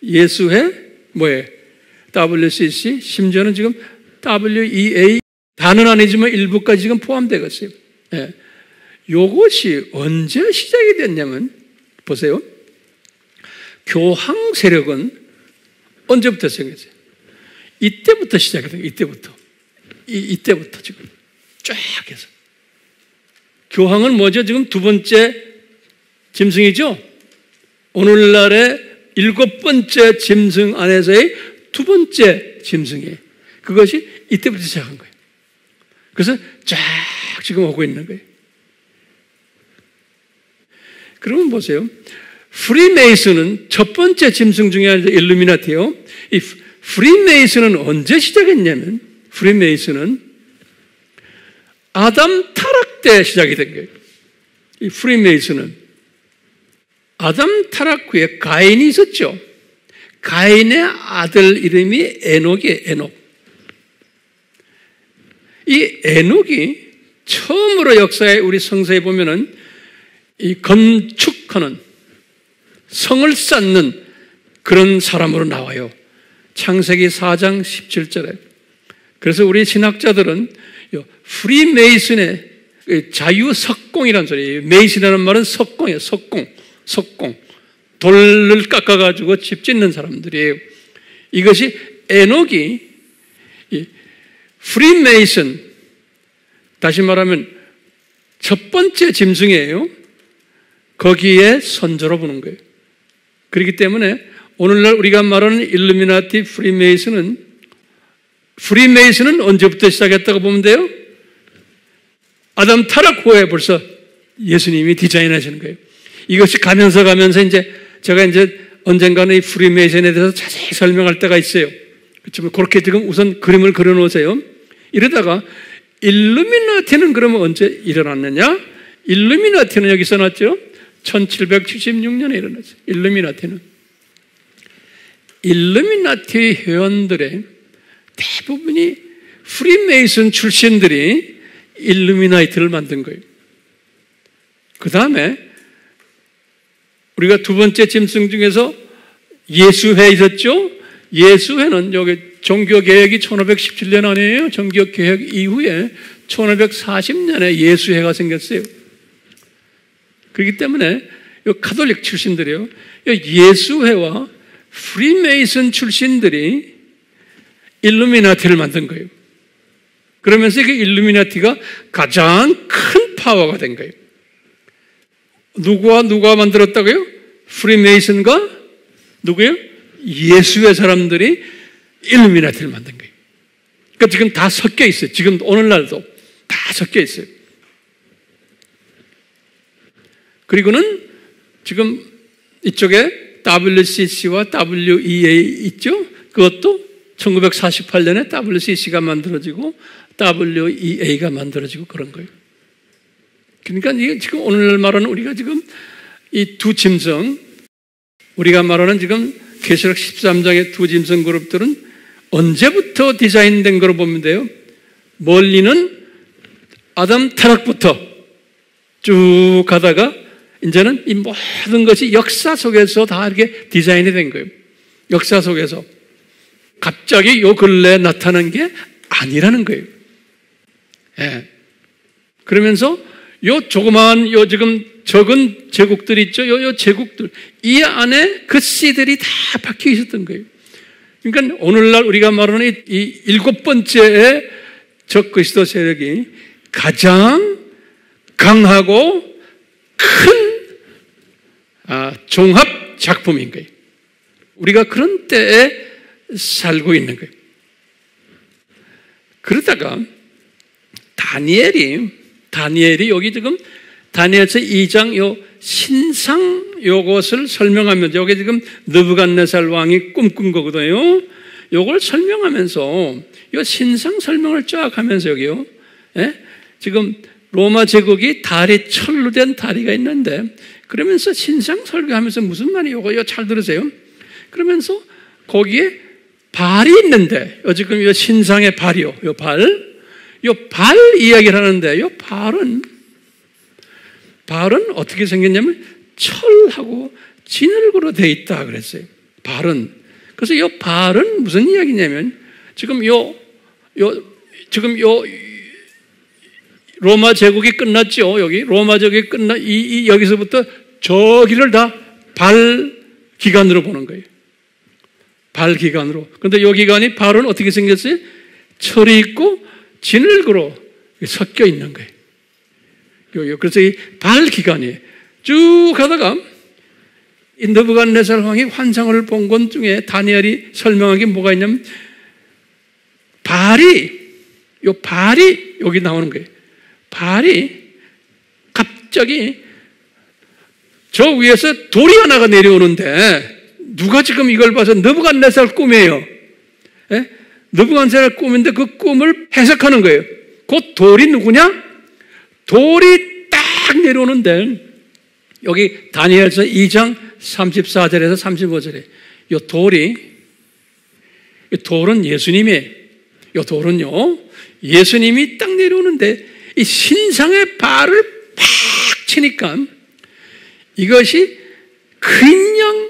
예수회 뭐예요? WCC, 심지어는 지금 WEA, 다는 아니지만 일부까지 지금 포함되겠어요. 예. 요것이 언제 시작이 됐냐면, 보세요. 교황 세력은 언제부터 시작했어요? 이때부터 시작이 돼요. 이때부터 지금 쫙 해서. 교황은 뭐죠? 지금 두 번째 짐승이죠? 오늘날의 7번째 짐승 안에서의 두 번째 짐승이에요. 그것이 이때부터 시작한 거예요. 그래서 쫙 지금 오고 있는 거예요. 그러면 보세요. 프리메이슨은 첫 번째 짐승 중에 하나, 일루미나티요. 이 프리메이슨은 언제 시작했냐면, 프리메이슨은 아담 타락 때 시작이 된 거예요. 이 프리메이슨은 아담 타락 후에 가인이 있었죠. 가인의 아들 이름이 에녹이에요. 에녹. 이 에녹이 처음으로 역사에 우리 성서에 보면은 이 건축하는 성을 쌓는 그런 사람으로 나와요. 창세기 4장 17절에. 그래서 우리 신학자들은 프리메이슨의 자유석공이라는 소리예요. 메이슨이라는 말은 석공이에요. 석공. 돌을 깎아가지고 집 짓는 사람들이에요. 이것이 에녹이 프리메이슨, 다시 말하면 첫 번째 짐승이에요. 거기에 선조로 보는 거예요. 그렇기 때문에 오늘날 우리가 말하는 일루미나티, 프리메이슨은 언제부터 시작했다고 보면 돼요? 아담 타락 후에 벌써 예수님이 디자인하시는 거예요. 이것이 가면서 이제 제가 언젠가는 이 프리메이슨에 대해서 자세히 설명할 때가 있어요. 그렇지만 그렇게 지금 우선 그림을 그려 놓으세요. 이러다가 일루미나티는 그러면 언제 일어났느냐? 일루미나티는 여기 써놨죠? 1776년에 일어났어요. 일루미나티 회원들의 대부분이 프리메이슨 출신들이 일루미나티를 만든 거예요. 그 다음에 우리가 두 번째 짐승 중에서 예수회 있었죠? 예수회는 여기 종교개혁이 1517년 아니에요? 종교개혁 이후에 1540년에 예수회가 생겼어요. 그렇기 때문에 이 가톨릭 출신들이요, 예수회와 프리메이슨 출신들이 일루미나티를 만든 거예요. 그러면서 이게 일루미나티가 가장 큰 파워가 된 거예요. 누가 만들었다고요? 프리메이슨과 누구예요? 예수의 사람들이 일루미나티를 만든 거예요. 그러니까 지금 다 섞여 있어요. 지금 오늘날도 다 섞여 있어요. 그리고는 지금 이쪽에 WCC와 WEA 있죠? 그것도 1948년에 WCC가 만들어지고 WEA가 만들어지고 그런 거예요. 그러니까 이게 지금 오늘날 말하는 우리가 지금 이 두 짐승, 우리가 말하는 지금 계시록 13장의 두 짐승 그룹들은 언제부터 디자인된 거로 보면 돼요? 멀리는 아담 타락부터 쭉 가다가 이제는 이 모든 것이 역사 속에서 다 이렇게 디자인이 된 거예요. 역사 속에서. 갑자기 요 근래에 나타난 게 아니라는 거예요. 예. 그러면서 요 조그마한 요 지금 적은 제국들 있죠? 요 제국들. 이 안에 그 씨들이 다 박혀 있었던 거예요. 그러니까 오늘날 우리가 말하는 이 일곱 번째의 적그리스도 세력이 가장 강하고 큰 종합 작품인 거예요. 우리가 그런 때에 살고 있는 거예요. 그러다가 다니엘이 여기 지금 다니엘서 2장 요 신상 요것을 설명하면서 여기 지금 느부갓네살 왕이 꿈꾼 거거든요. 요걸 설명하면서 요 신상 설명을 쫙 하면서 여기요. 예? 지금 로마 제국이 철로 된 다리가 있는데 그러면서 신상 설교하면서 무슨 말이에요? 이거 잘 들으세요. 그러면서 거기에 발이 있는데 지금 이 신상의 발이요. 요 발 이야기를 하는데 요 발은 어떻게 생겼냐면 철하고 진흙으로 되어 있다 그랬어요. 발은. 그래서 이 발은 무슨 이야기냐면 지금 로마 제국이 끝났죠. 여기 로마 제국이 여기서부터 저기를 다 발 기관으로 보는 거예요. 발 기관으로. 그런데 이 기관이 발은 어떻게 생겼어요? 철이 있고 진흙으로 섞여 있는 거예요. 그래서 이 발 기관이 쭉 가다가 이 느부갓네살 왕이 환상을 본 것 중에 다니엘이 설명한 게 뭐가 있냐면 발이 여기 나오는 거예요. 발이 갑자기 저 위에서 돌이 하나가 내려오는데 누가 지금 이걸 봐서 느부갓네살 꿈이에요. 예? 느부갓네살 꿈인데 그 꿈을 해석하는 거예요. 그 돌이 누구냐? 돌이 딱 내려오는데 여기 다니엘서 2장 34절에서 35절에 이 돌은 예수님의, 이 돌은요, 예수님이 딱 내려오는데 이 신상의 발을 팍 치니까 이것이 그냥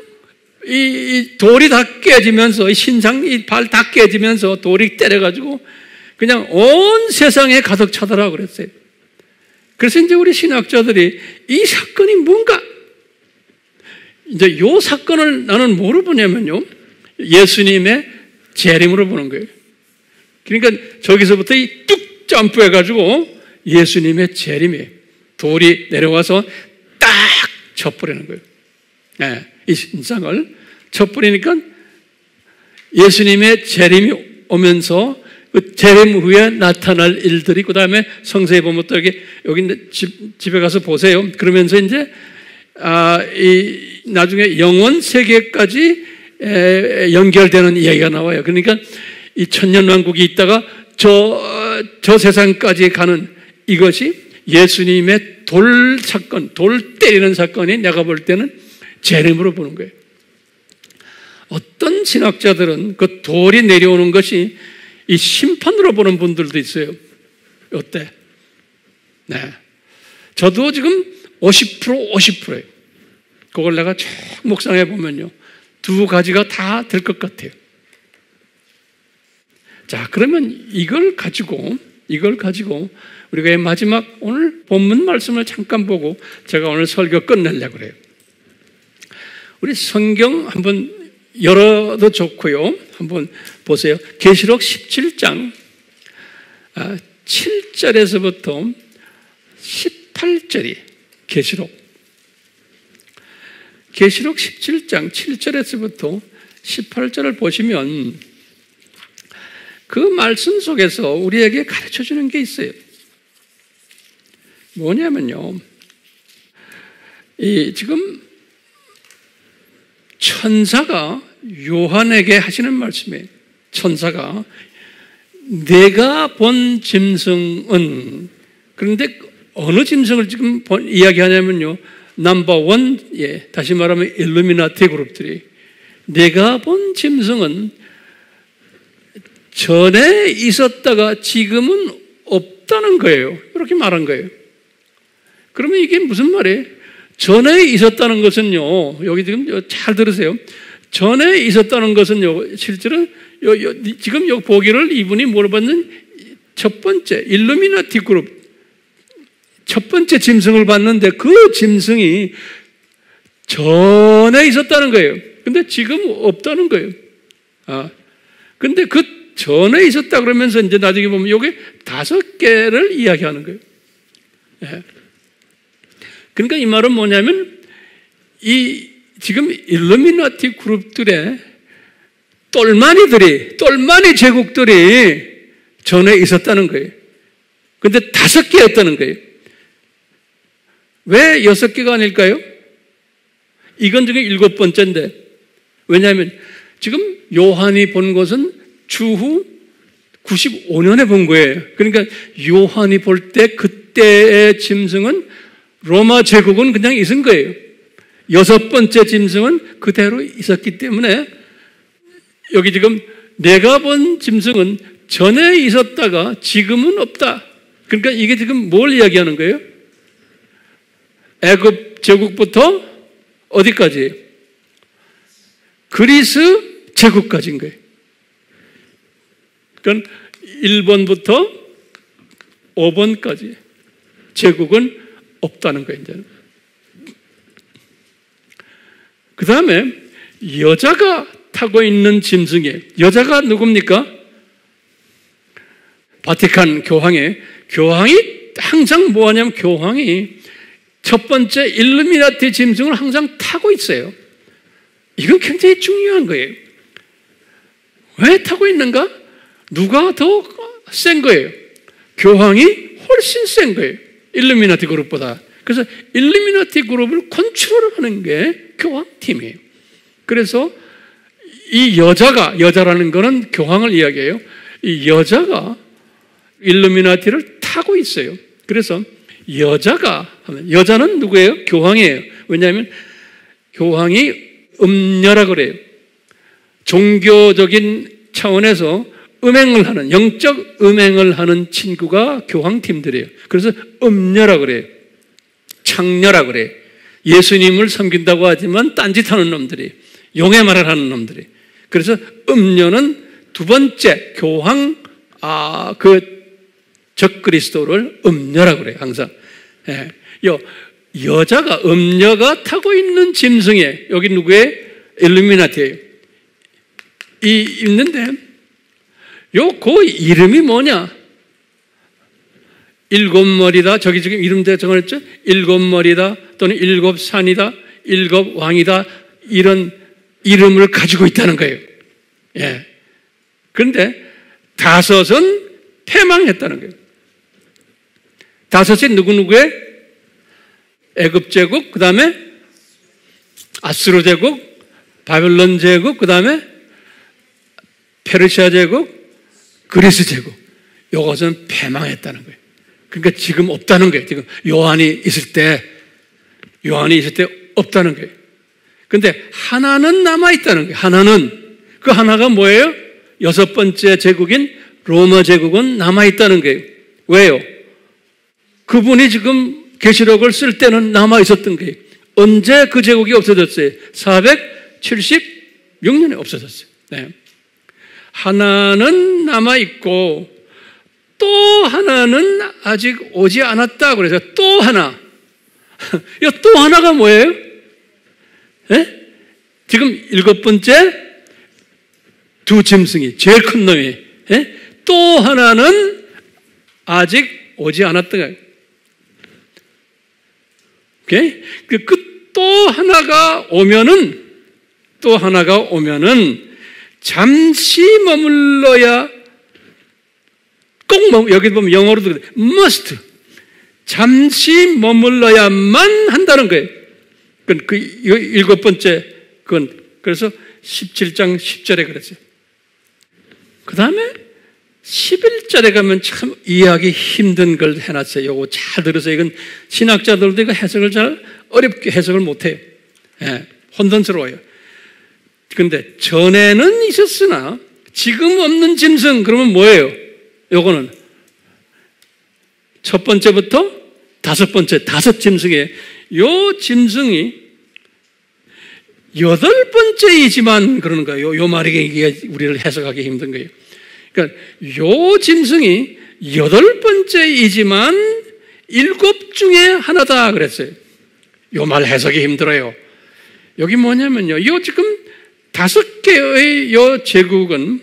이 돌이 다 깨지면서, 이 신상 이 발 다 깨지면서 돌이 때려가지고 그냥 온 세상에 가득 차더라고 그랬어요. 그래서 이제 우리 신학자들이 이 사건이 뭔가, 이제 이 사건을 나는 뭐로 보냐면요, 예수님의 재림으로 보는 거예요. 그러니까 저기서부터 이 뚝 점프해가지고 예수님의 재림이에요. 돌이 내려와서 딱 쳐버리는 거예요. 네, 이 신상을 쳐버리니까 예수님의 재림이 오면서 그 재림 후에 나타날 일들이, 그 다음에 성서에 보면 또 여기 집에 가서 보세요. 그러면서 이제 이 나중에 영원 세계까지 연결되는 이야기가 나와요. 그러니까 이 천년왕국이 있다가 저 세상까지 가는 이것이 예수님의 돌 사건, 돌 때리는 사건이 내가 볼 때는 재림으로 보는 거예요. 어떤 신학자들은 그 돌이 내려오는 것이 이 심판으로 보는 분들도 있어요. 어때? 네. 저도 지금 50%예요. 그걸 내가 쭉 묵상해 보면요, 두 가지가 다 될 것 같아요. 자, 그러면 이걸 가지고 우리가 마지막 오늘 본문 말씀을 잠깐 보고 제가 오늘 설교 끝내려고 그래요. 우리 성경 한번 열어도 좋고요. 한번 보세요. 계시록 17장 7절에서부터 18절이 계시록 17장 7절에서부터 18절을 보시면 그 말씀 속에서 우리에게 가르쳐주는 게 있어요. 뭐냐면요, 지금 천사가 요한에게 하시는 말씀이에요. 천사가 내가 본 짐승은, 그런데 어느 짐승을 지금 이야기하냐면요, 넘버 1, 다시 말하면 일루미나티 그룹들이 내가 본 짐승은 전에 있었다가 지금은 없다는 거예요. 이렇게 말한 거예요. 그러면 이게 무슨 말이에요? 전에 있었다는 것은요, 여기 지금 잘 들으세요. 전에 있었다는 것은요, 실제로 지금 여기 보기를 이분이 물어봤는 첫 번째 일루미나티 그룹, 첫 번째 짐승을 봤는데 그 짐승이 전에 있었다는 거예요. 근데 지금 없다는 거예요. 근데 그 전에 있었다 그러면서 이제 나중에 보면 여기 5개를 이야기하는 거예요. 예. 그러니까 이 말은 뭐냐면 지금 일루미나티 그룹들의 똘마니 제국들이 전에 있었다는 거예요. 근데 5개였다는 거예요. 왜 6개가 아닐까요? 이건 지금 7번째인데, 왜냐하면 지금 요한이 본 것은 주후 95년에 본 거예요. 그러니까 요한이 볼 때 그때의 짐승은 로마 제국은 그냥 있은 거예요. 6번째 짐승은 그대로 있었기 때문에 여기 지금 내가 본 짐승은 전에 있었다가 지금은 없다. 그러니까 이게 지금 뭘 이야기하는 거예요? 애굽 제국부터 어디까지? 그리스 제국까지인 거예요. 그러니까 1번부터 5번까지 제국은 없다는 거예요. 이제는. 그 다음에 여자가 타고 있는 짐승이에요. 여자가 누굽니까? 바티칸 교황이 항상 뭐하냐면 교황이 첫 번째 일루미나티 짐승을 항상 타고 있어요. 이건 굉장히 중요한 거예요. 왜 타고 있는가? 누가 더 센 거예요? 교황이 훨씬 센 거예요. 일루미나티 그룹보다. 그래서 일루미나티 그룹을 컨트롤하는 게 교황팀이에요. 그래서 이 여자라는 거는 교황을 이야기해요. 이 여자가 일루미나티를 타고 있어요. 그래서 여자가 하면 여자는 누구예요? 교황이에요. 왜냐하면 교황이 음녀라 그래요. 종교적인 차원에서 음행을 하는, 영적 음행을 하는 친구가 교황팀들이에요. 그래서 음녀라 그래요. 창녀라 그래요. 예수님을 섬긴다고 하지만 딴짓하는 놈들이, 용의 말을 하는 놈들이. 그래서 음녀는 두 번째 교황, 적그리스도를 음녀라 그래요. 항상. 예. 여자가, 음녀가 타고 있는 짐승에, 여기 누구의? 일루미나티예요. 있는데, 그 이름이 뭐냐? 일곱 머리다. 저기 지금 이름대로 정했죠? 일곱 머리다. 또는 일곱 산이다. 일곱 왕이다. 이런 이름을 가지고 있다는 거예요. 예. 그런데 다섯은 패망했다는 거예요. 다섯이 누구누구의? 애굽 제국, 그 다음에 아수르 제국, 바벨론 제국, 그 다음에 페르시아 제국, 그리스 제국. 이것은 패망했다는 거예요. 그러니까 지금 없다는 거예요. 지금 요한이 있을 때 없다는 거예요. 근데 하나는 남아있다는 거예요. 하나는. 그 하나가 뭐예요? 여섯 번째 제국인 로마 제국은 남아있다는 거예요. 왜요? 그분이 지금 계시록을 쓸 때는 남아있었던 거예요. 언제 그 제국이 없어졌어요? 476년에 없어졌어요. 네. 하나는 남아있고 또 하나는 아직 오지 않았다. 그래서 또 하나. 이 또 하나가 뭐예요? 네? 지금 일곱 번째 두 짐승이, 제일 큰 놈이. 네? 또 하나는 아직 오지 않았던 거예요. 오케이? 그 또 하나가 오면은 잠시 머물러야 꼭 여기 보면 영어로도 must 잠시 머물러야만 한다는 거예요. 그 일곱 번째 그래서 17장 10절에 그랬어요. 그 다음에 11절에 가면 참 이해하기 힘든 걸 해놨어요. 요거 잘 들으세요. 이건 신학자들도 이거 해석을 잘 어렵게 해석을 못해요. 예, 혼돈스러워요. 그런데 전에는 있었으나 지금 없는 짐승, 그러면 뭐예요? 요거는 첫 번째부터 다섯 번째, 다섯 짐승에 요 짐승이 여덟 번째이지만 그러는 거예요. 요 말이 이게 우리를 해석하기 힘든 거예요. 그러니까 요 짐승이 여덟 번째이지만 일곱 중에 하나다 그랬어요. 요 말 해석이 힘들어요. 여기 뭐냐면요. 요 지금 다섯 개의 요 제국은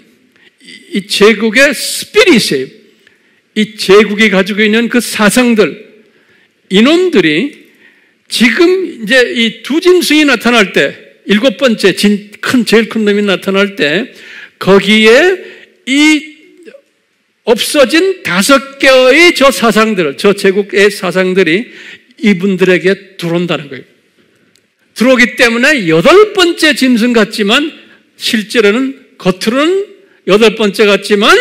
이 제국의 스피릿이에요. 이 제국이 가지고 있는 그 사상들, 이놈들이 지금 이제 이 두 짐승이 나타날 때, 일곱 번째 제일 큰 놈이 나타날 때, 거기에 이 없어진 다섯 개의 저 사상들, 저 제국의 사상들이 이분들에게 들어온다는 거예요. 들어오기 때문에 여덟 번째 짐승 같지만 실제로는 겉으로는 여덟 번째 같지만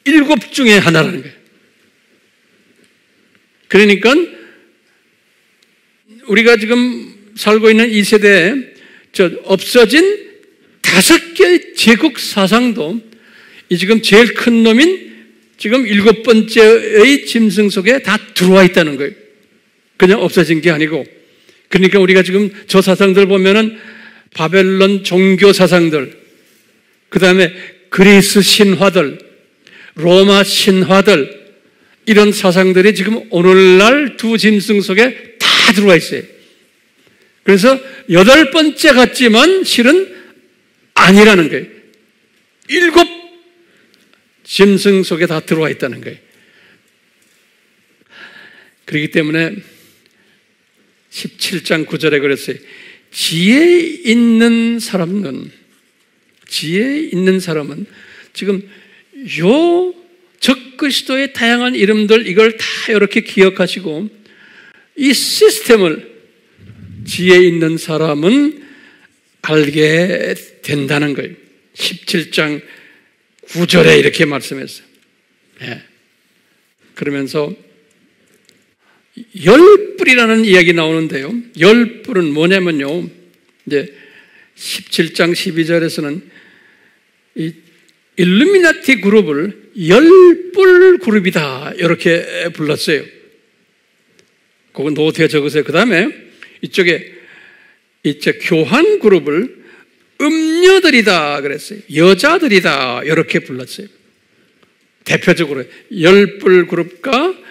일곱 중에 하나라는 거예요. 그러니까 우리가 지금 살고 있는 이 세대에 저 없어진 다섯 개의 제국 사상도 이 지금 제일 큰 놈인 지금 일곱 번째의 짐승 속에 다 들어와 있다는 거예요. 그냥 없어진 게 아니고. 그러니까 우리가 지금 저 사상들 보면은 바벨론 종교 사상들, 그 다음에 그리스 신화들, 로마 신화들, 이런 사상들이 지금 오늘날 두 짐승 속에 다 들어와 있어요. 그래서 여덟 번째 같지만 실은 아니라는 거예요. 일곱 짐승 속에 다 들어와 있다는 거예요. 그렇기 때문에 17장 9절에 그랬어요. 지혜 있는 사람은 지금 요 적그리스도의 다양한 이름들 이걸 다 이렇게 기억하시고 이 시스템을 지혜 있는 사람은 알게 된다는 거예요. 17장 9절에 이렇게 말씀했어요. 예. 그러면서 열뿔이라는 이야기 나오는데요. 열뿔은 뭐냐면요. 이제 17장 12절에서는 이 일루미나티 그룹을 열뿔 그룹이다 이렇게 불렀어요. 그건 노트에 적으세요. 그 다음에 이쪽에 교환 그룹을 음녀들이다 그랬어요. 여자들이다 이렇게 불렀어요. 대표적으로 열뿔 그룹과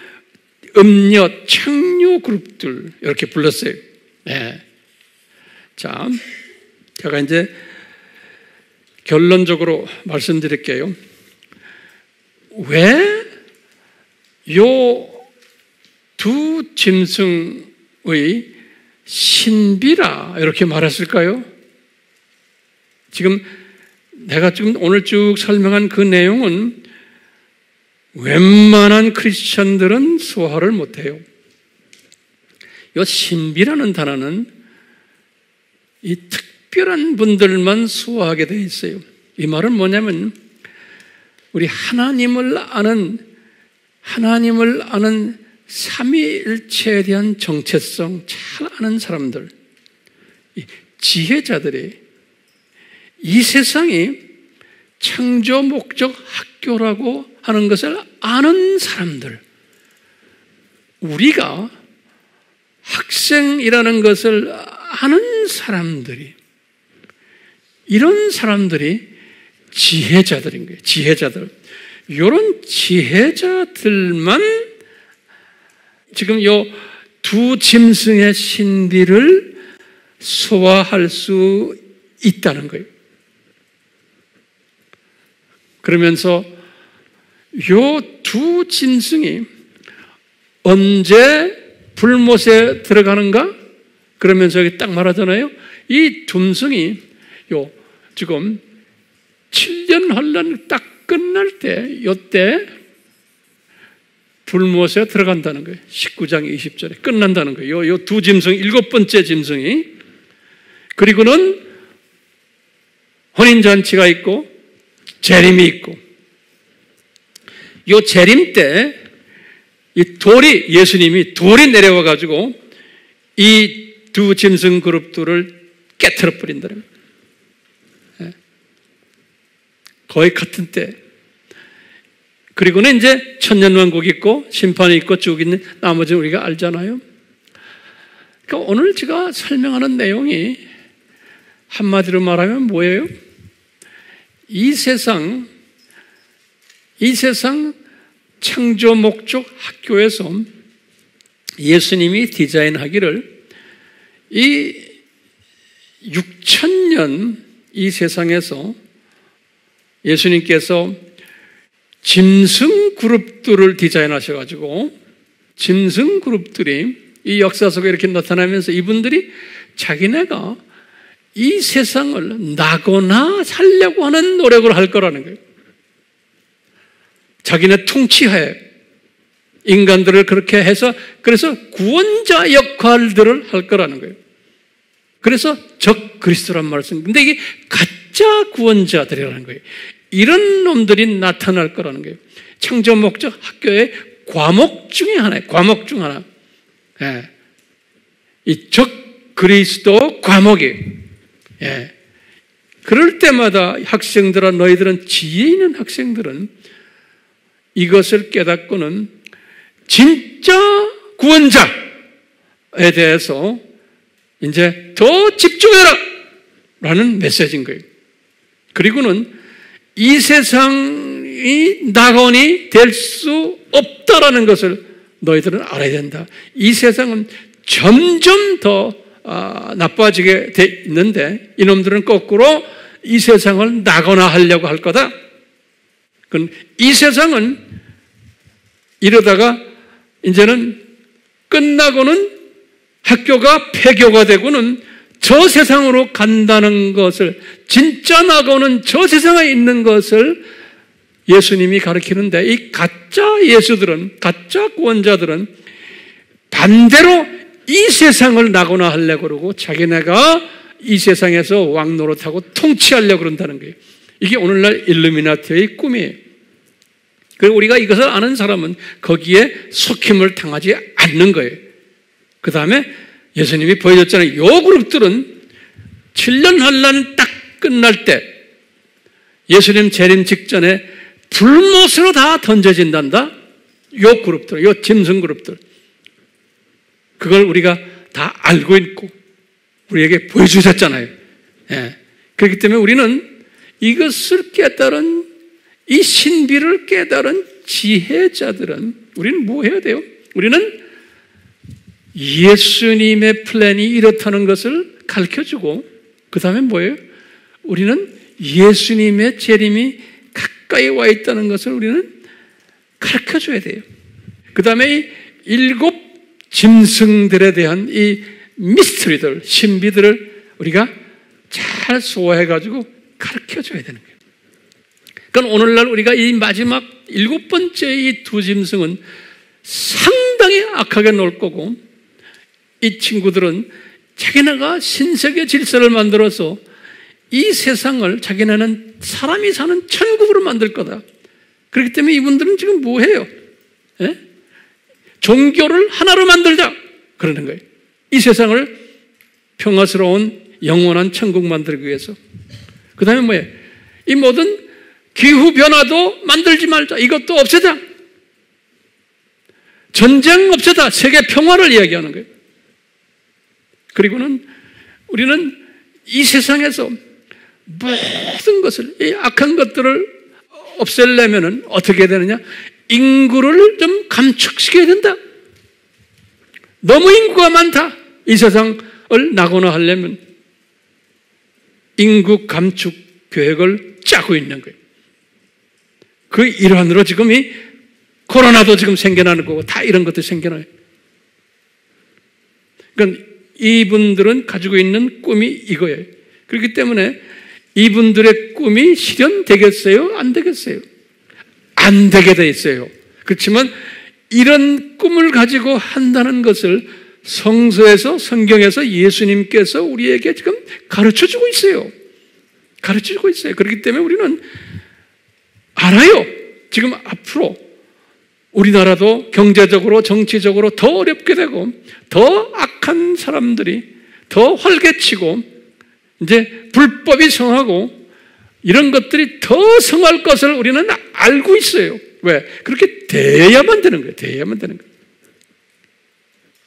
음녀, 창녀 그룹들 이렇게 불렀어요. 네. 자, 제가 이제 결론적으로 말씀드릴게요. 왜 요 두 짐승의 신비라 이렇게 말했을까요? 지금 내가 지금 오늘 쭉 설명한 그 내용은 웬만한 크리스천들은 소화를 못해요. 이 신비라는 단어는 이 특별한 분들만 소화하게 되어 있어요. 이 말은 뭐냐면 우리 하나님을 아는 삼위일체에 대한 정체성 잘 아는 사람들, 지혜자들이 이 세상이 창조 목적 학교라고 하는 것을 아는 사람들, 우리가 학생이라는 것을 아는 사람들이, 이런 사람들이 지혜자들인 거예요. 지혜자들. 이런 지혜자들만 지금 요 두 짐승의 신비를 소화할 수 있다는 거예요. 그러면서 요 두 짐승이 언제 불못에 들어가는가? 그러면서 여기 딱 말하잖아요. 이 짐승이 요 지금 7년 환란 딱 끝날 때 요때 불못에 들어간다는 거예요. 19장 20절에 끝난다는 거예요. 요 두 짐승, 7번째 짐승이. 그리고는 혼인잔치가 있고 재림이 있고, 요 재림 때 이 예수님이 돌이 내려와 가지고 이 두 짐승 그룹들을 깨트려 버린다는 거예요. 거의 같은 때. 그리고는 이제 천년왕국이 있고 심판이 있고 쭉 있는 나머지는 우리가 알잖아요. 그러니까 오늘 제가 설명하는 내용이 한마디로 말하면 뭐예요? 이 세상 창조 목적 학교에서 예수님이 디자인하기를 이 6,000년 이 세상에서 예수님께서 짐승 그룹들을 디자인하셔가지고 짐승 그룹들이 이 역사 속에 이렇게 나타나면서 이분들이 자기네가 이 세상을 나거나 살려고 하는 노력을 할 거라는 거예요. 자기네 통치하에 인간들을 그렇게 해서 그래서 구원자 역할들을 할 거라는 거예요. 그래서 적 그리스도란 말을 쓴. 근데 이게 가짜 구원자들이라는 거예요. 이런 놈들이 나타날 거라는 거예요. 창조 목적 학교의 과목 중에 하나예요. 과목 중 하나. 예. 이 적 그리스도 과목이. 예. 그럴 때마다 학생들아, 너희들은 지혜 있는 학생들은 이것을 깨닫고는 진짜 구원자에 대해서 이제 더 집중해라! 라는 메시지인 거예요. 그리고는 이 세상이 낙원이 될 수 없다라는 것을 너희들은 알아야 된다. 이 세상은 점점 더 나빠지게 돼 있는데 이놈들은 거꾸로 이 세상을 나거나 하려고 할 거다. 이 세상은 이러다가 이제는 끝나고는 학교가 폐교가 되고는 저 세상으로 간다는 것을, 진짜 나고는 저 세상에 있는 것을 예수님이 가르치는데, 이 가짜 예수들은, 가짜 구원자들은 반대로 이 세상을 나거나 하려고 그러고 자기네가 이 세상에서 왕노릇하고 통치하려고 그런다는 거예요. 이게 오늘날 일루미나티의 꿈이에요. 그리고 우리가 이것을 아는 사람은 거기에 속힘을 당하지 않는 거예요. 그 다음에 예수님이 보여줬잖아요. 요 그룹들은 7년 환란 딱 끝날 때 예수님 재림 직전에 불못으로 다 던져진단다. 요 그룹들, 요 짐승 그룹들. 그걸 우리가 다 알고 있고 우리에게 보여주셨잖아요. 예. 그렇기 때문에 우리는 이것을 깨달은 이 신비를 깨달은 지혜자들은 우리는 뭐 해야 돼요? 우리는 예수님의 플랜이 이렇다는 것을 가르쳐주고 그 다음에 뭐예요? 우리는 예수님의 재림이 가까이 와 있다는 것을 우리는 가르쳐줘야 돼요. 그 다음에 이 7 짐승들에 대한 이 미스터리들, 신비들을 우리가 잘 소화해가지고 가르쳐줘야 되는 거예요. 그러니까 오늘날 우리가 이 마지막 7번째 이 2 짐승은 상당히 악하게 놀 거고 이 친구들은 자기네가 신세계 질서를 만들어서 이 세상을 자기네는 사람이 사는 천국으로 만들 거다. 그렇기 때문에 이분들은 지금 뭐 해요? 예? 종교를 하나로 만들자 그러는 거예요. 이 세상을 평화스러운 영원한 천국 만들기 위해서. 그 다음에 뭐예요? 이 모든 기후변화도 만들지 말자. 이것도 없애자. 전쟁 없애자. 세계 평화를 이야기하는 거예요. 그리고는 우리는 이 세상에서 모든 것을, 이 악한 것들을 없애려면 어떻게 해야 되느냐? 인구를 좀 감축시켜야 된다. 너무 인구가 많다. 이 세상을 낙원화하려면 인구 감축 계획을 짜고 있는 거예요. 그 일환으로 지금 이 코로나도 지금 생겨나는 거고 다 이런 것도 생겨나요. 그러니까 이분들은 가지고 있는 꿈이 이거예요. 그렇기 때문에 이분들의 꿈이 실현되겠어요? 안 되겠어요? 안 되게 돼 있어요. 그렇지만 이런 꿈을 가지고 한다는 것을 성서에서, 성경에서 예수님께서 우리에게 지금 가르쳐 주고 있어요. 가르쳐 주고 있어요. 그렇기 때문에 우리는 알아요. 지금 앞으로 우리나라도 경제적으로, 정치적으로 더 어렵게 되고 더 악한 사람들이 더 활개치고 이제 불법이 성하고 이런 것들이 더 성할 것을 우리는 알고 있어요. 왜? 그렇게 돼야만 되는 거예요. 돼야만 되는 거예요.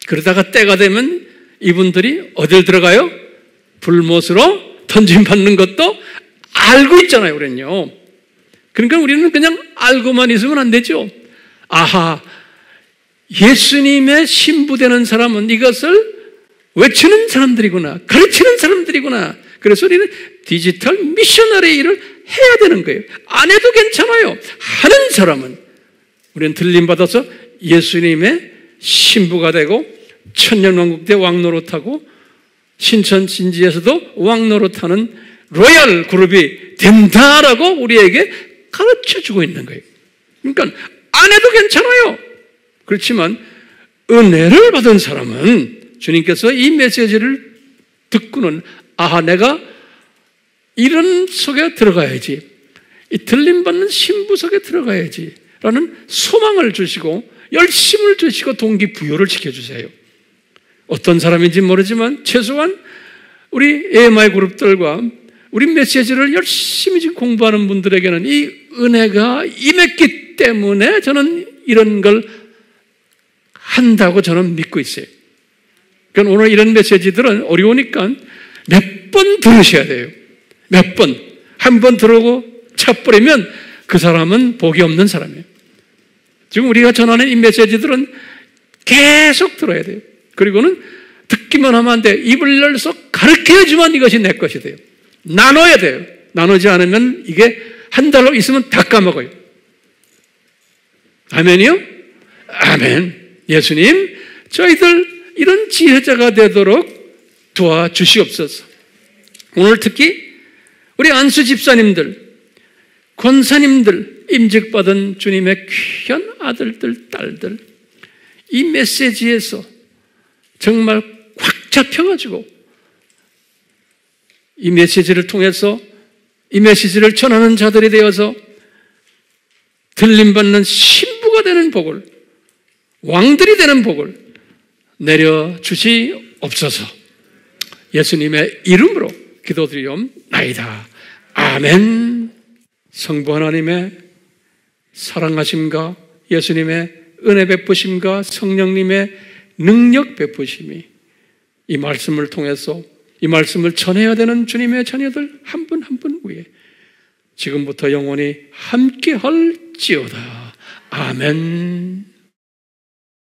그러다가 때가 되면 이분들이 어딜 들어가요? 불못으로 던짐받는 것도 알고 있잖아요. 우리는요. 그러니까 우리는 그냥 알고만 있으면 안 되죠. 아하, 예수님의 신부되는 사람은 이것을 외치는 사람들이구나. 가르치는 사람들이구나. 그래서 우리는 디지털 미셔너리 일을 해야 되는 거예요. 안 해도 괜찮아요. 하는 사람은 우리는 들림받아서 예수님의 신부가 되고 천년왕국대 왕노릇하고 신천 진지에서도 왕노릇하는 로얄 그룹이 된다라고 우리에게 가르쳐주고 있는 거예요. 그러니까 안 해도 괜찮아요. 그렇지만 은혜를 받은 사람은 주님께서 이 메시지를 듣고는 아하, 내가 이런 속에 들어가야지, 이 들림받는 신부 속에 들어가야지 라는 소망을 주시고 열심을 주시고 동기부여를 시켜주세요. 어떤 사람인지 모르지만 최소한 우리 AMI 그룹들과 우리 메시지를 열심히 지금 공부하는 분들에게는 이 은혜가 임했기 때문에 저는 이런 걸 한다고 저는 믿고 있어요. 그러니까 오늘 이런 메시지들은 어려우니까 몇 번 들으셔야 돼요. 몇 번. 한 번 들어오고 쳐버리면 그 사람은 복이 없는 사람이에요. 지금 우리가 전하는 이 메시지들은 계속 들어야 돼요. 그리고는 듣기만 하면 안 돼요. 입을 열어서 가르쳐야지만 이것이 내 것이 돼요. 나눠야 돼요. 나누지 않으면 이게 한 달로 있으면 다 까먹어요. 아멘이요? 아멘. 예수님, 저희들 이런 지혜자가 되도록 도와주시옵소서. 오늘 특히 우리 안수 집사님들, 권사님들, 임직받은 주님의 귀한 아들들, 딸들, 이 메시지에서 정말 꽉 잡혀가지고 이 메시지를 통해서 이 메시지를 전하는 자들이 되어서 들림받는 신부가 되는 복을, 왕들이 되는 복을 내려주시옵소서. 예수님의 이름으로 기도드리옵나이다. 아멘. 성부 하나님의 사랑하심과 예수님의 은혜 베푸심과 성령님의 능력 베푸심이 이 말씀을 통해서 이 말씀을 전해야 되는 주님의 자녀들 한 분 한 분 위에 지금부터 영원히 함께 할지어다. 아멘.